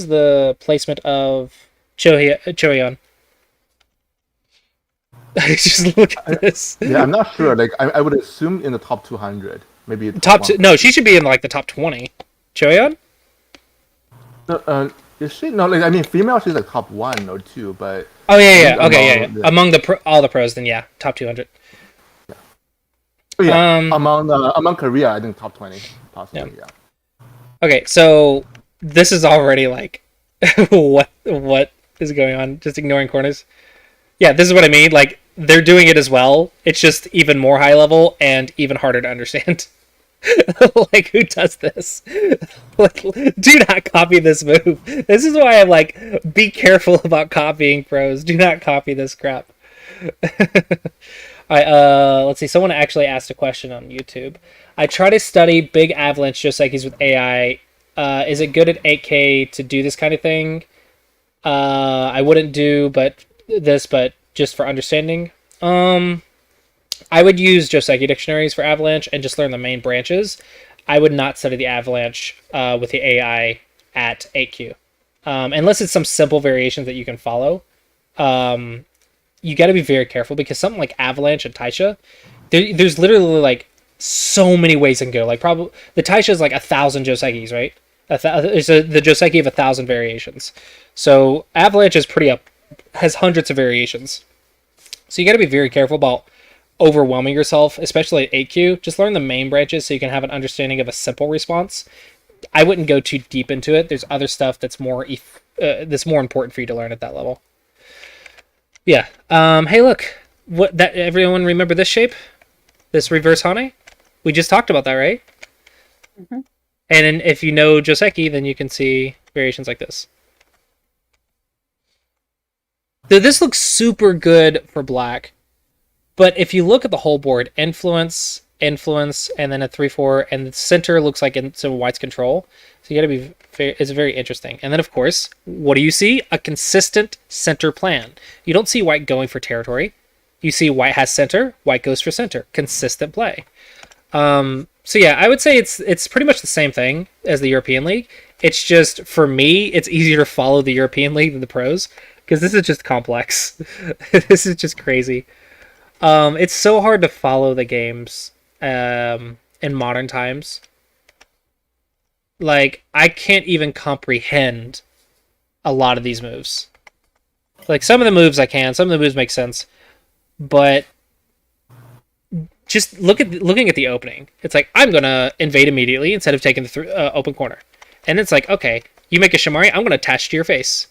the placement of Choyeon? I just look at this.
Yeah, I'm not sure. Like, I would assume in the top 200, maybe
top two. No, she should be in like the top 20. Choyeon?
Is she? No, like I mean, female, she's like top 1 or 2, but.
Oh yeah. Okay, yeah. Among all the pros, then yeah, top 200.
Yeah. Oh, yeah. Among Korea, I think top 20, possibly. Yeah.
Okay, so this is already like, what is going on? Just ignoring corners. Yeah, this is what I mean. Like, they're doing it as well. It's just even more high level and even harder to understand. Like, who does this? Like, do not copy this move. This is why I'm like, be careful about copying pros. Do not copy this crap. Let's see. Someone actually asked a question on YouTube. I try to study big avalanche Josekis with AI. Is it good at 8K to do this kind of thing? I wouldn't do but just for understanding. I would use Joseki dictionaries for Avalanche and just learn the main branches. I would not study the Avalanche with the AI at 8Q. Unless it's some simple variations that you can follow. You got to be very careful because something like Avalanche and Taisha, there's literally like so many ways it can go. Like probably the Taisha is like 1,000 Josekis, right? The Joseki of 1,000 variations. So Avalanche is has hundreds of variations. So you got to be very careful about overwhelming yourself, especially at 8Q. Just learn the main branches so you can have an understanding of a simple response. I wouldn't go too deep into it. There's other stuff that's more important for you to learn at that level. Yeah. Hey, look. Everyone remember this shape? This reverse Hane? We just talked about that, right?
Mm-hmm.
And if you know Joseki, then you can see variations like this. So this looks super good for black, but if you look at the whole board, influence, and then a 3-4, and the center looks like it's in white's control. So you got to be it's very interesting. And then of course, what do you see? A consistent center plan. You don't see white going for territory. You see white has center, white goes for center. Consistent play. So yeah, I would say it's pretty much the same thing as the European League. It's just, for me, it's easier to follow the European League than the pros, because this is just complex. This is just crazy. It's so hard to follow the games in modern times. Like, I can't even comprehend a lot of these moves. Like, some of the moves I can, some of the moves make sense, but just looking at the opening, it's like, I'm gonna invade immediately instead of taking the open corner, and it's like, okay, you make a Shamari, I'm gonna attach to your face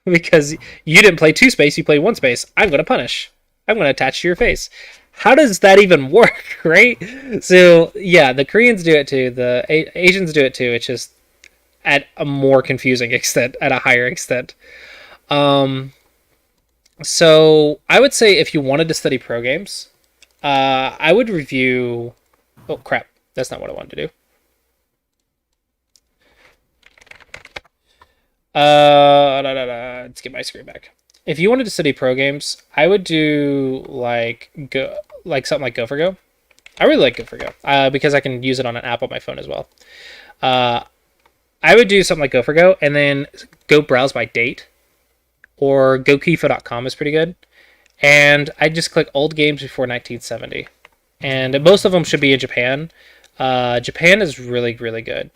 because you didn't play 2 space, you played 1 space. I'm gonna punish. I'm gonna attach to your face. How does that even work, right? So yeah, the Koreans do it too, the Asians do it too. It's just at a more confusing extent, at a higher extent. So I would say if you wanted to study pro games, I would review... Oh, crap. That's not what I wanted to do. Let's get my screen back. If you wanted to study pro games, I would do something like Go for Go. I really like Go for Go because I can use it on an app on my phone as well. I would do something like Go for Go and then go browse by date, or gokifo.com is pretty good. And I just click old games before 1970. And most of them should be in Japan. Japan is really, really good.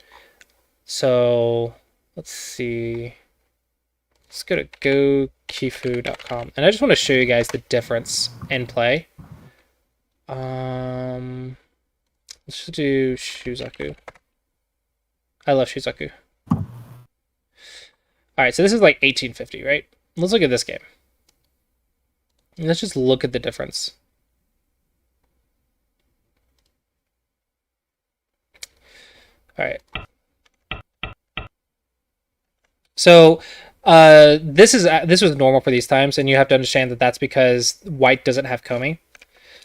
So let's see. Let's go to gokifu.com. And I just want to show you guys the difference in play. Let's just do Shuzaku. I love Shuzaku. Alright, so this is like 1850, right? Let's look at this game. Let's just look at the difference. All right. So this was normal for these times, and you have to understand that that's because white doesn't have Komi.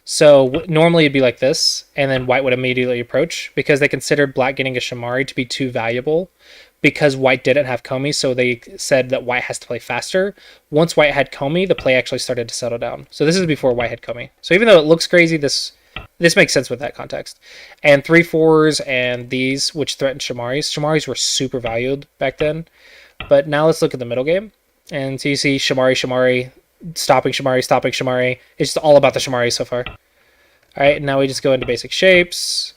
So normally it'd be like this, and then white would immediately approach because they considered black getting a Shamari to be too valuable because white didn't have Komi, so they said that white has to play faster. Once white had Komi, the play actually started to settle down. So this is before white had Komi. So even though it looks crazy, this makes sense with that context. And 3-4s and these, which threatened Shamaris. Shamaris were super valued back then. But now let's look at the middle game. And so you see Shamari, stopping Shamari. It's just all about the Shamari so far. All right, now we just go into basic shapes.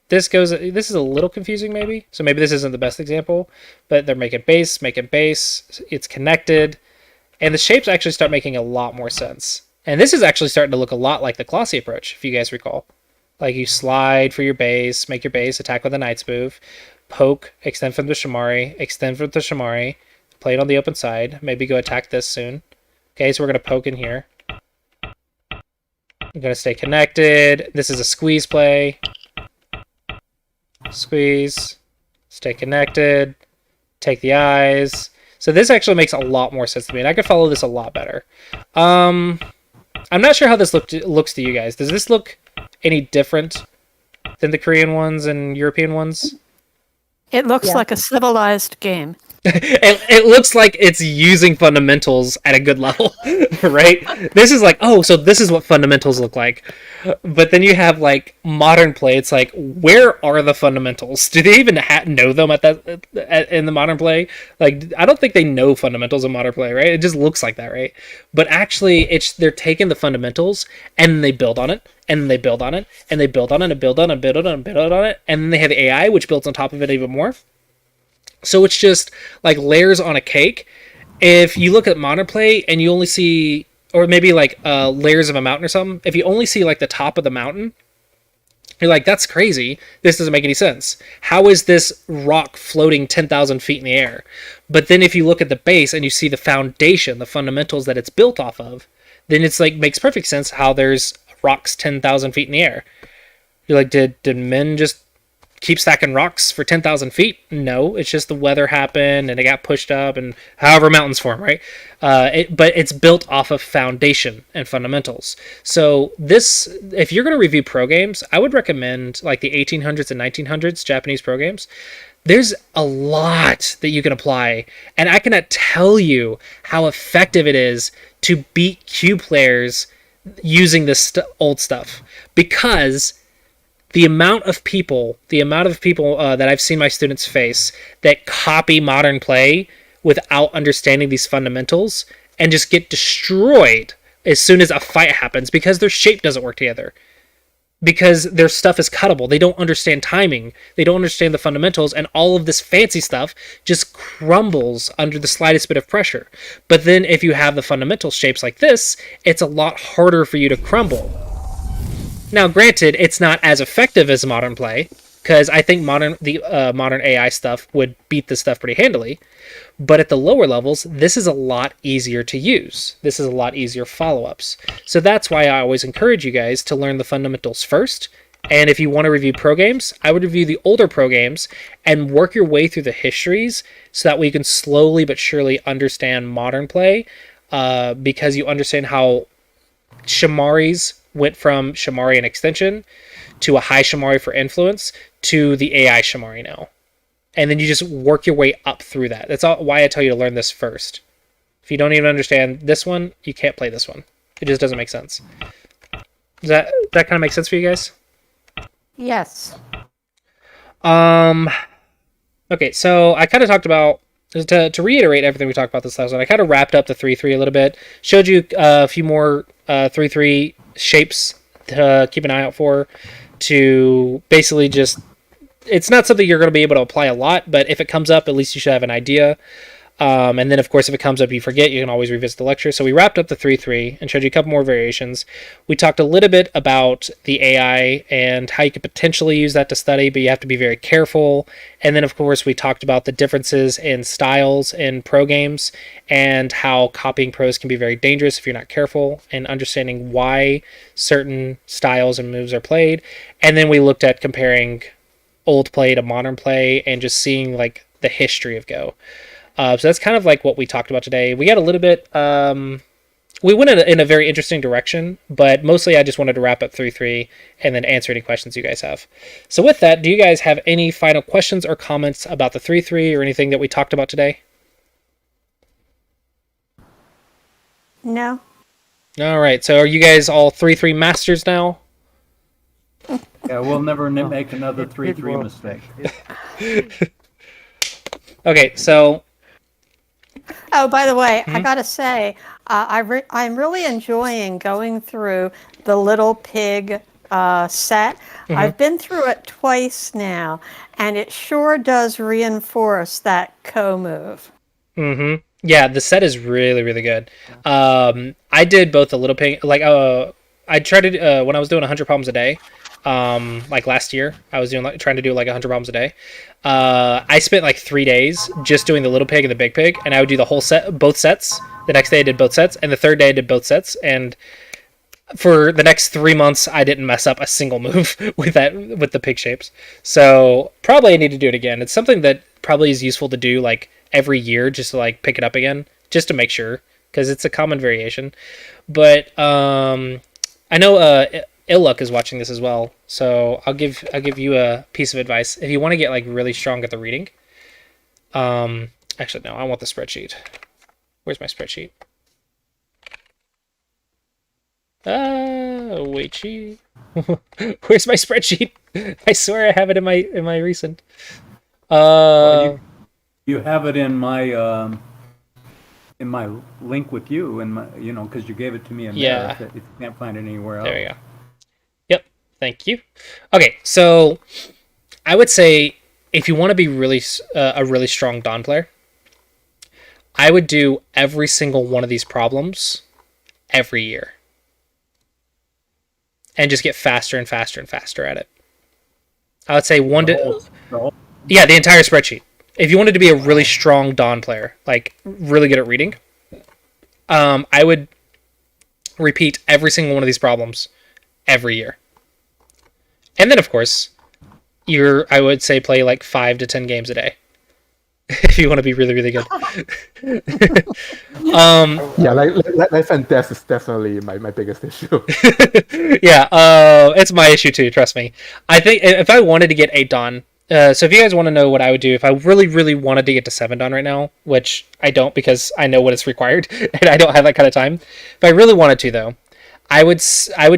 This is a little confusing maybe. So maybe this isn't the best example, but they're making base. It's connected. And the shapes actually start making a lot more sense. And this is actually starting to look a lot like the Clossi approach, if you guys recall. Like you slide for your base, make your base, attack with a knight's move, poke, extend from the Shamari, play it on the open side, maybe go attack this soon. Okay, so we're going to poke in here. We're going to stay connected. This is a squeeze play. Squeeze, stay connected, take the eyes. So this actually makes a lot more sense to me, and I could follow this a lot better. I'm not sure how this looks to you guys. Does this look any different than the Korean ones and European ones?
It looks like a civilized game.
It looks like it's using fundamentals at a good level, right? This is like, oh, so this is what fundamentals look like. But then you have like modern play. It's like, where are the fundamentals? Do they even know them in the modern play? Like, I don't think they know fundamentals in modern play, right? It just looks like that, right? But actually, they're taking the fundamentals and they build on it, and they build on it, and they build on it, and build on it, and build on it, and build on it, and then they have AI, which builds on top of it even more. So it's just like layers on a cake. If you look at modern play and you only see, or maybe like layers of a mountain or something, if you only see like the top of the mountain, you're like, that's crazy. This doesn't make any sense. How is this rock floating 10,000 feet in the air? But then if you look at the base and you see the foundation, the fundamentals that it's built off of, then it's like, makes perfect sense how there's rocks 10,000 feet in the air. You're like, did men just keep stacking rocks for 10,000 feet? No, it's just the weather happened and it got pushed up and however mountains form, right? But it's built off of foundation and fundamentals. So this, if you're going to review pro games, I would recommend like the 1800s and 1900s Japanese pro games. There's a lot that you can apply, and I cannot tell you how effective it is to beat cube players using this old stuff, because the amount of people that I've seen my students face that copy modern play without understanding these fundamentals and just get destroyed as soon as a fight happens because their shape doesn't work together. Because their stuff is cuttable. They don't understand timing. They don't understand the fundamentals, and all of this fancy stuff just crumbles under the slightest bit of pressure. But then if you have the fundamental shapes like this, it's a lot harder for you to crumble. Now, granted, it's not as effective as modern play, because I think modern AI stuff would beat this stuff pretty handily. But at the lower levels, this is a lot easier to use. This is a lot easier follow-ups. So that's why I always encourage you guys to learn the fundamentals first. And if you want to review pro games, I would review the older pro games and work your way through the histories so that way you can slowly but surely understand modern play, because you understand how Shimari's went from Shamari and extension to a high Shamari for influence to the AI Shamari now. And then you just work your way up through that. That's why I tell you to learn this first. If you don't even understand this one, you can't play this one. It just doesn't make sense. Does that kind of make sense for you guys?
Yes.
Okay, so I kind of talked about, to reiterate everything we talked about this last one, I kind of wrapped up the 3-3 a little bit, showed you a few more 3-3 shapes to keep an eye out for, to basically just, it's not something you're going to be able to apply a lot, but if it comes up, at least you should have an idea. And then, of course, if it comes up you forget, you can always revisit the lecture. So we wrapped up the 3-3 and showed you a couple more variations. We talked a little bit about the AI and how you could potentially use that to study, but you have to be very careful. And then, of course, we talked about the differences in styles in pro games and how copying pros can be very dangerous if you're not careful, and understanding why certain styles and moves are played. And then we looked at comparing old play to modern play and just seeing like the history of Go. So that's kind of like what we talked about today. We got a little bit, we went in a very interesting direction, but mostly I just wanted to wrap up 3-3 and then answer any questions you guys have. So with that, do you guys have any final questions or comments about the 3-3 or anything that we talked about today?
No.
All right. So are you guys all 3-3 masters now?
Yeah, we'll never make another 3-3 mistake.
Okay, so...
Oh, by the way, I gotta say, I'm really enjoying going through the Little Pig set. I've been through it twice now, and it sure does reinforce that co-move.
Yeah, the set is really, really good. I did both the Little Pig, like, I tried to, when I was doing 100 problems a day, like last year, I was trying to do like 100 problems a day. I spent like 3 days just doing the Little Pig and the Big Pig, and I would do the whole set, both sets. The next day I did both sets, and the third day I did both sets, and for the next 3 months I didn't mess up a single move with the pig shapes. So probably I need to do it again. It's something that probably is useful to do like every year, just to like pick it up again, just to make sure, because it's a common variation. But I know Illuck is watching this as well, so I'll give you a piece of advice. If you want to get like really strong at the reading, actually no, I want the spreadsheet. Where's my spreadsheet? Wait, Where's my spreadsheet? I swear I have it in my recent.
You have it in my link with you, and because you gave it to me in
Yeah.
there. If you can't find it anywhere else.
There we go. Yep. Thank you. Okay, so I would say if you want to be really a really strong Dawn player, I would do every single one of these problems every year. And just get faster and faster and faster at it. I would say yeah, the entire spreadsheet. If you wanted to be a really strong Dawn player, like really good at reading, I would repeat every single one of these problems every year. And then, of course, I would say play like 5 to 10 games a day. If you want to be really, really good.
Yeah, life and death is definitely my biggest issue.
Yeah, it's my issue too, trust me. I think if I wanted to get 8 Dawn, so if you guys want to know what I would do, if I really, really wanted to get to 7 Dawn right now, which I don't because I know what is required, and I don't have that kind of time. If I really wanted to, though, I would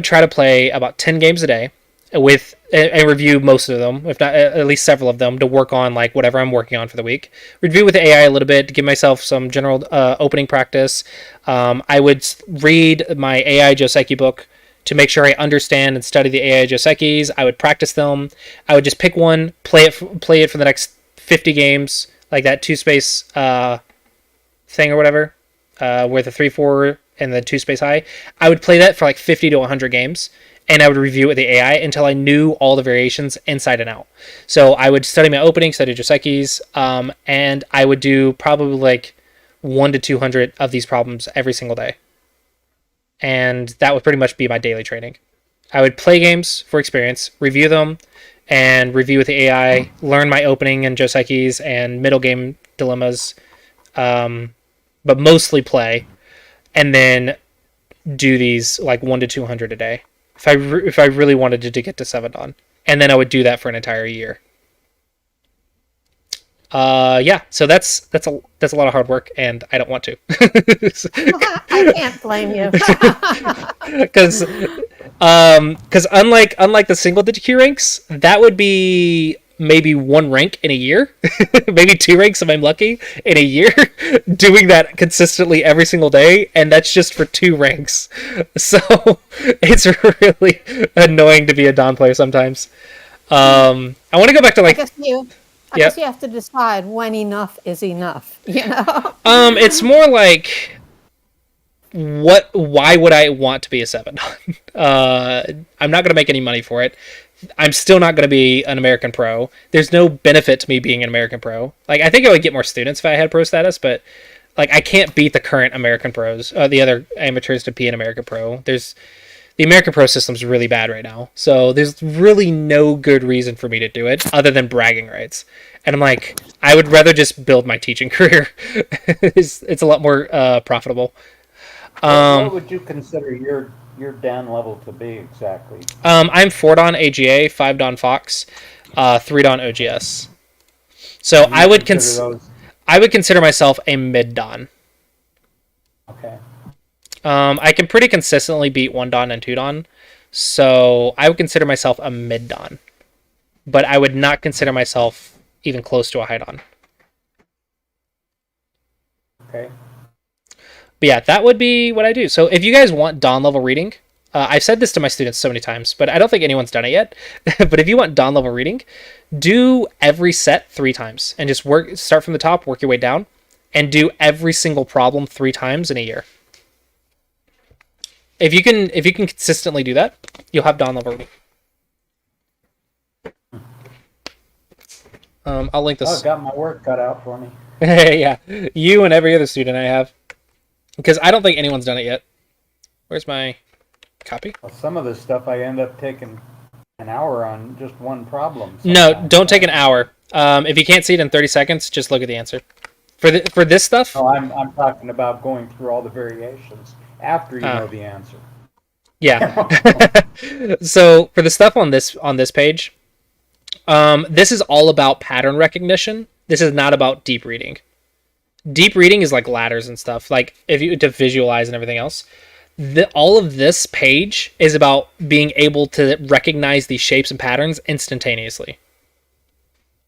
try to play about 10 games a day, and review most of them, if not at least several of them, to work on like whatever I'm working on for the week. Review with the AI a little bit to give myself some general opening practice. I would read my AI Joseki book to make sure I understand and study the AI Josekis. I would practice them. I would just pick one, play it for the next 50 games, like that 2-space thing or whatever, where the 3-4 and the 2-space high. I would play that for like 50 to 100 games. And I would review it with the AI until I knew all the variations inside and out. So I would study my opening, study Josekis, and I would do probably like 1 to 200 of these problems every single day. And that would pretty much be my daily training. I would play games for experience, review them, and review with the AI, learn my opening and Josekis and middle game dilemmas, but mostly play, and then do these like 1 to 200 a day. If I really wanted to get to 7 Dawn, and then I would do that for an entire year. Yeah, so that's a lot of hard work, and I don't want to.
I can't blame you.
Because unlike the single digit Q ranks, that would be maybe 1 rank in a year, maybe 2 ranks if I'm lucky in a year, doing that consistently every single day, and that's just for 2 ranks. So it's really annoying to be a Dawn player sometimes. I want to go back to like.
I guess you have to decide when enough is enough. You know.
It's more like. Why would I want to be a 7 Dawn? I'm not going to make any money for it. I'm still not going to be an American pro. There's no benefit to me being an American pro. Like, I think I would get more students if I had pro status, but like I can't beat the current American pros, the other amateurs to be an American pro. The American pro system's really bad right now, so there's really no good reason for me to do it other than bragging rights. And I'm like, I would rather just build my teaching career. It's a lot more profitable.
What would you consider your Dan level to be exactly?
I'm 4 Dawn AGA, 5 Dawn Fox, 3 Dawn OGS. So I would consider myself a mid Dawn.
Okay.
I can pretty consistently beat 1 Dawn and 2 Dawn, so I would consider myself a mid Dawn. But I would not consider myself even close to a high Dawn.
Okay.
But yeah, that would be what I do. So if you guys want Dawn level reading, I've said this to my students so many times, but I don't think anyone's done it yet. But if you want Dawn level reading, do every set 3 times and just start from the top, work your way down, and do every single problem 3 times in a year. If you can consistently do that, you'll have Dawn level reading. I'll link this.
Oh, got my work cut out for me.
Yeah, you and every other student I have. Because I don't think anyone's done it yet. Where's my copy?
Well, some of this stuff I end up taking an hour on just one problem.
No, don't take an hour. If you can't see it in 30 seconds, just look at the answer. For this stuff?
No, I'm talking about going through all the variations after you know the answer.
Yeah. So for the stuff on this page, this is all about pattern recognition. This is not about deep reading. Deep reading is like ladders and stuff, like if you to visualize and everything else. All of this page is about being able to recognize these shapes and patterns instantaneously.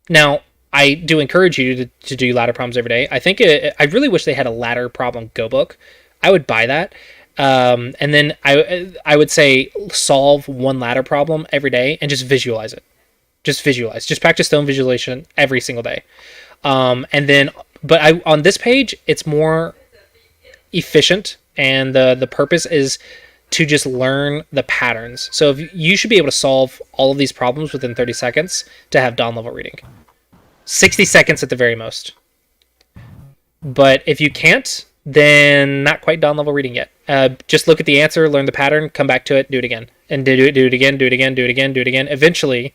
Now, I do encourage you to do ladder problems every day. I think I really wish they had a ladder problem go book. I would buy that. And then I would say solve one ladder problem every day and just visualize it. Just visualize. Just practice stone visualization every single day. And then, but on this page, it's more efficient, and the purpose is to just learn the patterns. So you should be able to solve all of these problems within 30 seconds to have dawn level reading. 60 seconds at the very most. But if you can't, then not quite dawn level reading yet. Just look at the answer, learn the pattern, come back to it, do it again. And do it again, do it again, do it again, do it again. Eventually,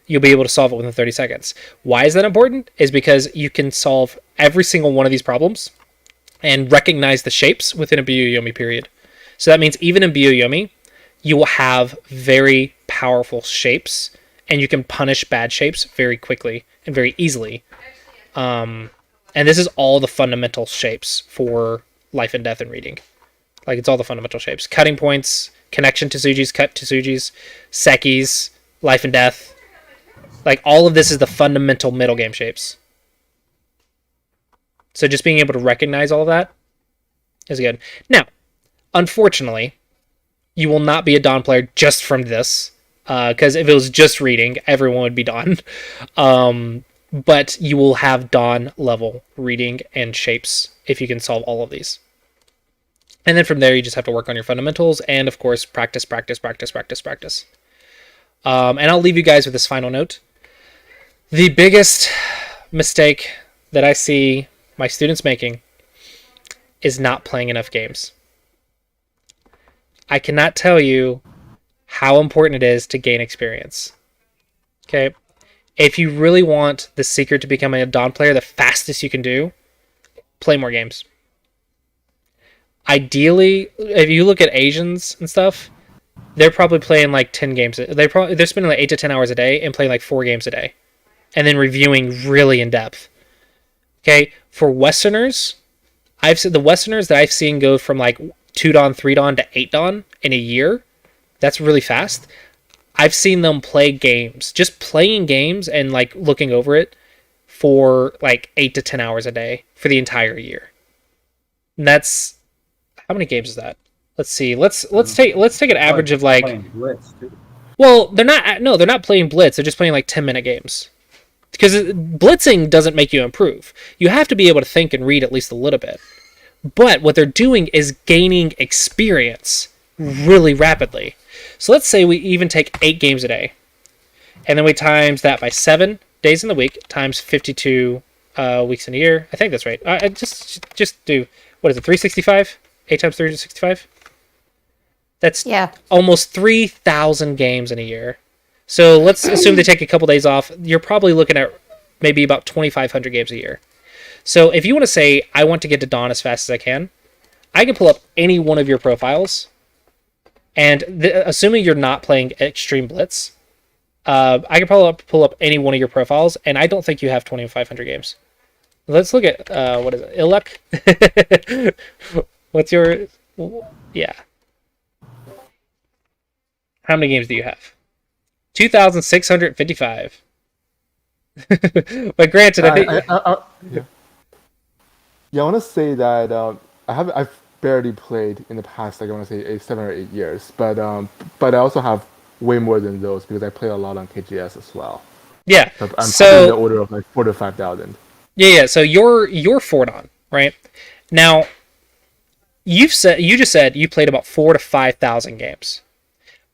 you'll be able to solve it within 30 seconds. Why is that important? Is because you can solve every single one of these problems and recognize the shapes within a Byo-Yomi period. So that means even in Byo-Yomi, you will have very powerful shapes, and you can punish bad shapes very quickly and very easily. And this is all the fundamental shapes for life and death and reading. Like, it's all the fundamental shapes. Cutting points, connection to Tsujis, cut to Tsujis, Sekis, life and death. Like, all of this is the fundamental middle game shapes. So just being able to recognize all of that is good. Now, unfortunately, you will not be a Dawn player just from this. Because if it was just reading, everyone would be Dawn. But you will have Dawn level reading and shapes if you can solve all of these. And then from there, you just have to work on your fundamentals and, of course, practice. And I'll leave you guys with this final note. The biggest mistake that I see my students making is not playing enough games. I cannot tell you how important it is to gain experience. Okay? If you really want the secret to becoming a Dawn player the fastest you can do, play more games. Ideally, if you look at Asians and stuff, they're probably playing like 10 games. They're spending like 8 to 10 hours a day and playing like 4 games a day. And then reviewing really in depth. Okay? For Westerners, I've seen the Westerners that I've seen go from like 2 Dawn, 3 Dawn to 8 Dawn in a year. That's really fast. I've seen them play games, just playing games and like looking over it for like 8 to 10 hours a day for the entire year. And that's, how many games is that? Let's see. Let's take an average of like,
Blitz, too.
well, they're not playing Blitz. They're just playing like 10-minute games. Because blitzing doesn't make you improve. You have to be able to think and read at least a little bit. But what they're doing is gaining experience really rapidly. So let's say we even take 8 games a day. And then we times that by 7 days in the week times 52 weeks in a year. I think that's right. I just do, what is it, 365? 8 times 365? That's almost 3,000 games in a year. So let's assume they take a couple days off. You're probably looking at maybe about 2,500 games a year. So if you want to say, I want to get to Dawn as fast as I can pull up any one of your profiles. And assuming you're not playing Extreme Blitz, I can probably pull up any one of your profiles, and I don't think you have 2,500 games. Let's look at, what is it, Illuck? What's your, yeah. How many games do you have? 2,655. But granted, I think...
I want to say that I've barely played in the past, like I want to say 7 or 8 years, but I also have way more than those because I play a lot on KGS as well.
Yeah,
I'm probably in the order of like 4,000 to 5,000. Yeah.
So you're 4 Dawn, right? Now, you just said you played about 4,000 to 5,000 games.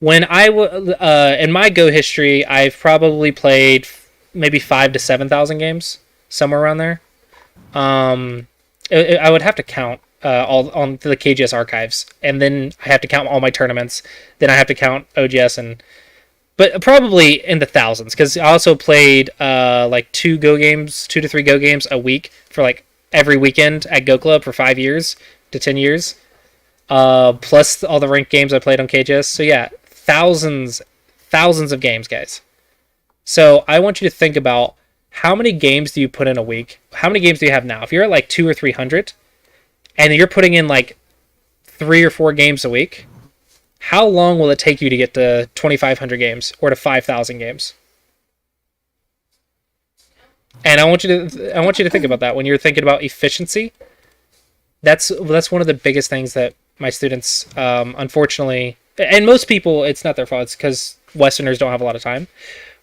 When in my Go history, I've probably played maybe 5,000 to 7,000 games, somewhere around there. I would have to count all on the KGS archives, and then I have to count all my tournaments. Then I have to count OGS, but probably in the thousands, because I also played like 2 to 3 Go games a week for like every weekend at Go Club for 5 years to 10 years, plus all the ranked games I played on KGS. So yeah, thousands of games, guys. So I want you to think about how many games do you put in a week? How many games do you have now? If you're at like 200 or 300, and you're putting in like 3 or 4 games a week, how long will it take you to get to 2,500 games or to 5,000 games? And I want you to think about that when you're thinking about efficiency. That's one of the biggest things that my students, unfortunately, and most people, it's not their fault. It's because Westerners don't have a lot of time.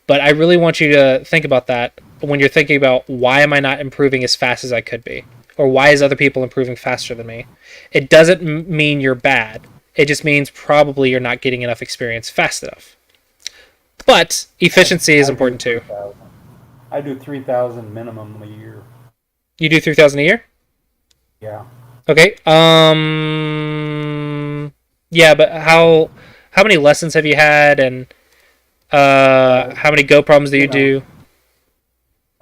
But I really want you to think about that when you're thinking about why am I not improving as fast as I could be, or why is other people improving faster than me. It doesn't mean you're bad. It just means probably you're not getting enough experience fast enough. But efficiency is important too.
I do 3,000 minimum a year.
You do 3,000 a year?
Yeah.
Okay. Yeah, but how many lessons have you had, and how many Go problems do you do?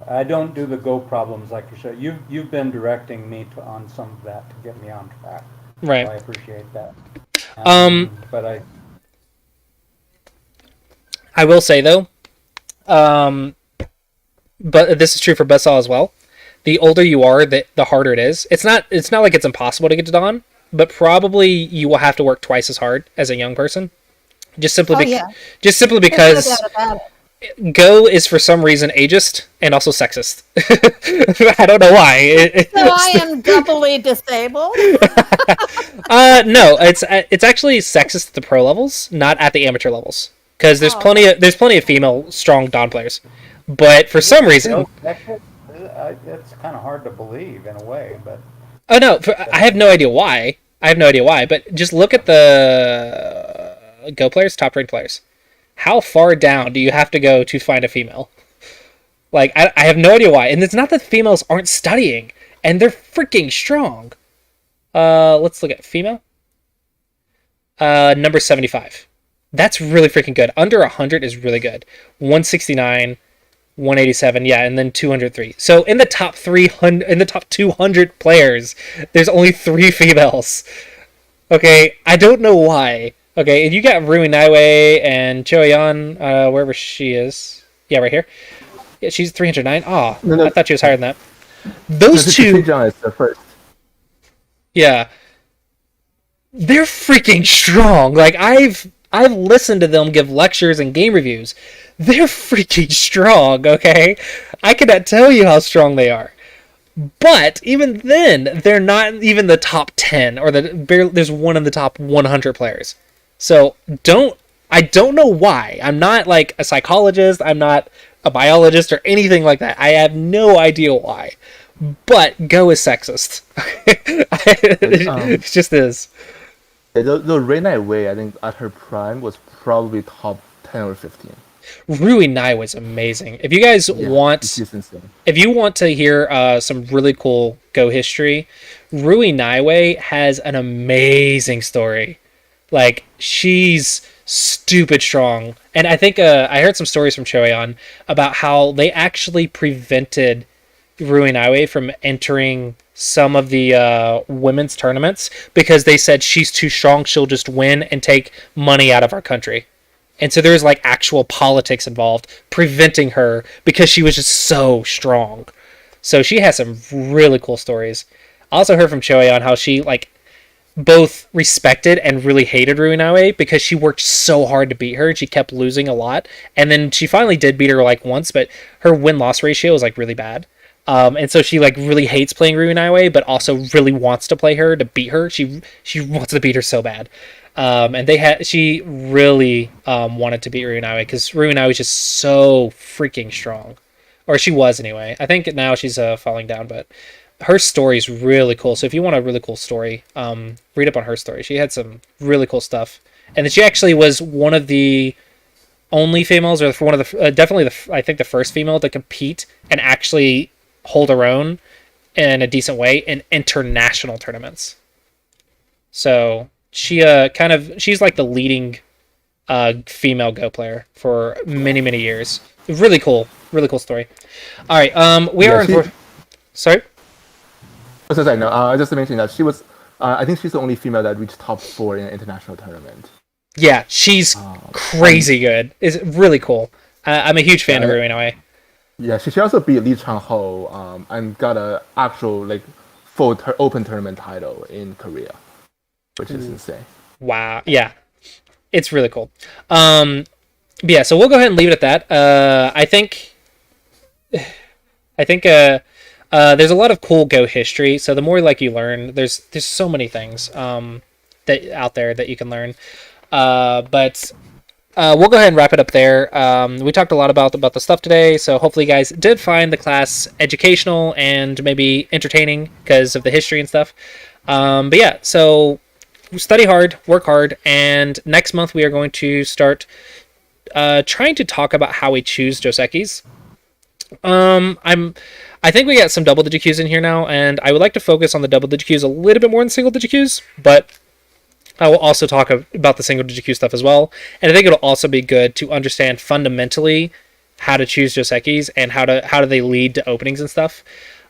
I don't do the Go problems like you said. You've been directing me on some of that to get me on track.
Right.
So I appreciate that. But
I will say though, but this is true for Buzzsaw as well. The older you are, the harder it is. It's not like it's impossible to get to Dawn, but probably you will have to work twice as hard as a young person. Just simply because Go is for some reason ageist and also sexist. I don't know why.
So I am doubly disabled.
No, it's actually sexist at the pro levels, not at the amateur levels, because there's plenty of female strong Dawn players, but for some reason,
it's kind of hard to believe in a way. But
oh no, I have no idea why. But just look at the Go players, top ranked players. How far down do you have to go to find a female? Like, I have no idea why. And it's not that females aren't studying, and they're freaking strong. Let's look at female. Number 75. That's really freaking good. Under 100 is really good. 169, 187, yeah, and then 203. So in the top 200 players, there's only 3 females. Okay, I don't know why. Okay, and you got Rui Naiwei and Choyan, wherever she is. Yeah, right here. Yeah, she's 309. Oh, no. I thought she was higher than that. Those two...
is the first.
Yeah. They're freaking strong. Like, I've listened to them give lectures and game reviews. They're freaking strong, okay? I cannot tell you how strong they are. But even then, they're not even the top 10, or there's one in the top 100 players. So I don't know why. I'm not like a psychologist. I'm not a biologist or anything like that. I have no idea why. But Go is sexist. It just is.
The Rui Naiwei, I think at her prime was probably top 10 or 15.
Rui Nai was amazing. If you guys if you want to hear some really cool Go history, Rui Naiwei has an amazing story. Like, she's stupid strong. And I think I heard some stories from Choyan about how they actually prevented Rui Naiwei from entering some of the women's tournaments because they said she's too strong, she'll just win and take money out of our country. And so there's like actual politics involved preventing her because she was just so strong. So she has some really cool stories. I also heard from Choyan how she like both respected and really hated Rui Naiwei because she worked so hard to beat her and she kept losing a lot. And then she finally did beat her like once, but her win-loss ratio is like really bad. And so she like really hates playing Rui Naiwei, but also really wants to play her to beat her. She wants to beat her so bad. And she really wanted to beat Rui Naiwei because Rui Naiwei is just so freaking strong. Or she was anyway. I think now she's falling down, but her story is really cool. So if you want a really cool story, read up on her story. She had some really cool stuff. And then she actually was one of the only females, or one of the definitely I think the first female to compete and actually hold her own in a decent way in international tournaments. So she she's like the leading female Go player for many years. Really cool story. All right, sorry.
Sorry, no. I just mentioned that she was. I think she's the only female that reached top 4 in an international tournament.
Yeah, she's crazy good. It's really cool. I'm a huge fan of her anyway.
Yeah, she also beat Lee Chang-ho and got a actual like full open tournament title in Korea. which is insane.
Wow. Yeah. It's really cool. But yeah, so we'll go ahead and leave it at that. I think there's a lot of cool Go history. So the more like you learn, there's so many things that out there that you can learn. But we'll go ahead and wrap it up there. We talked a lot about the stuff today, so hopefully you guys did find the class educational and maybe entertaining because of the history and stuff. But yeah, so study hard, work hard, and next month we are going to start trying to talk about how we choose Josekis. I think we got some double-digit Qs in here now, and I would like to focus on the double-digit Qs a little bit more than single-digit Qs, but I will also talk about the single-digit Q stuff as well. And I think it'll also be good to understand fundamentally how to choose Josekis and how do they lead to openings and stuff.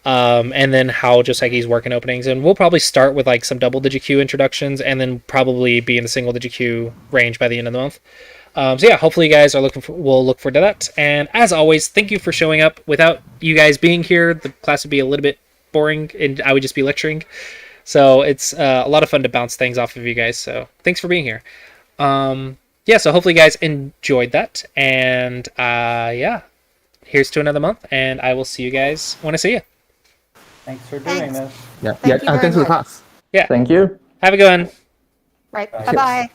And then how Josekis work in openings. And we'll probably start with like some double-digit Q introductions and then probably be in the single-digit Q range by the end of the month. So yeah, hopefully you guys will look forward to that. And as always, thank you for showing up. Without you guys being here, the class would be a little bit boring and I would just be lecturing. So it's a lot of fun to bounce things off of you guys. So thanks for being here. Yeah, so hopefully you guys enjoyed that. And yeah, here's to another month. And I will see you guys when I see you.
Thanks for doing this.
Yeah,
Thank you very
thanks for the
much.
class.
Yeah.
Thank you.
Have a good one.
Right. Bye-bye.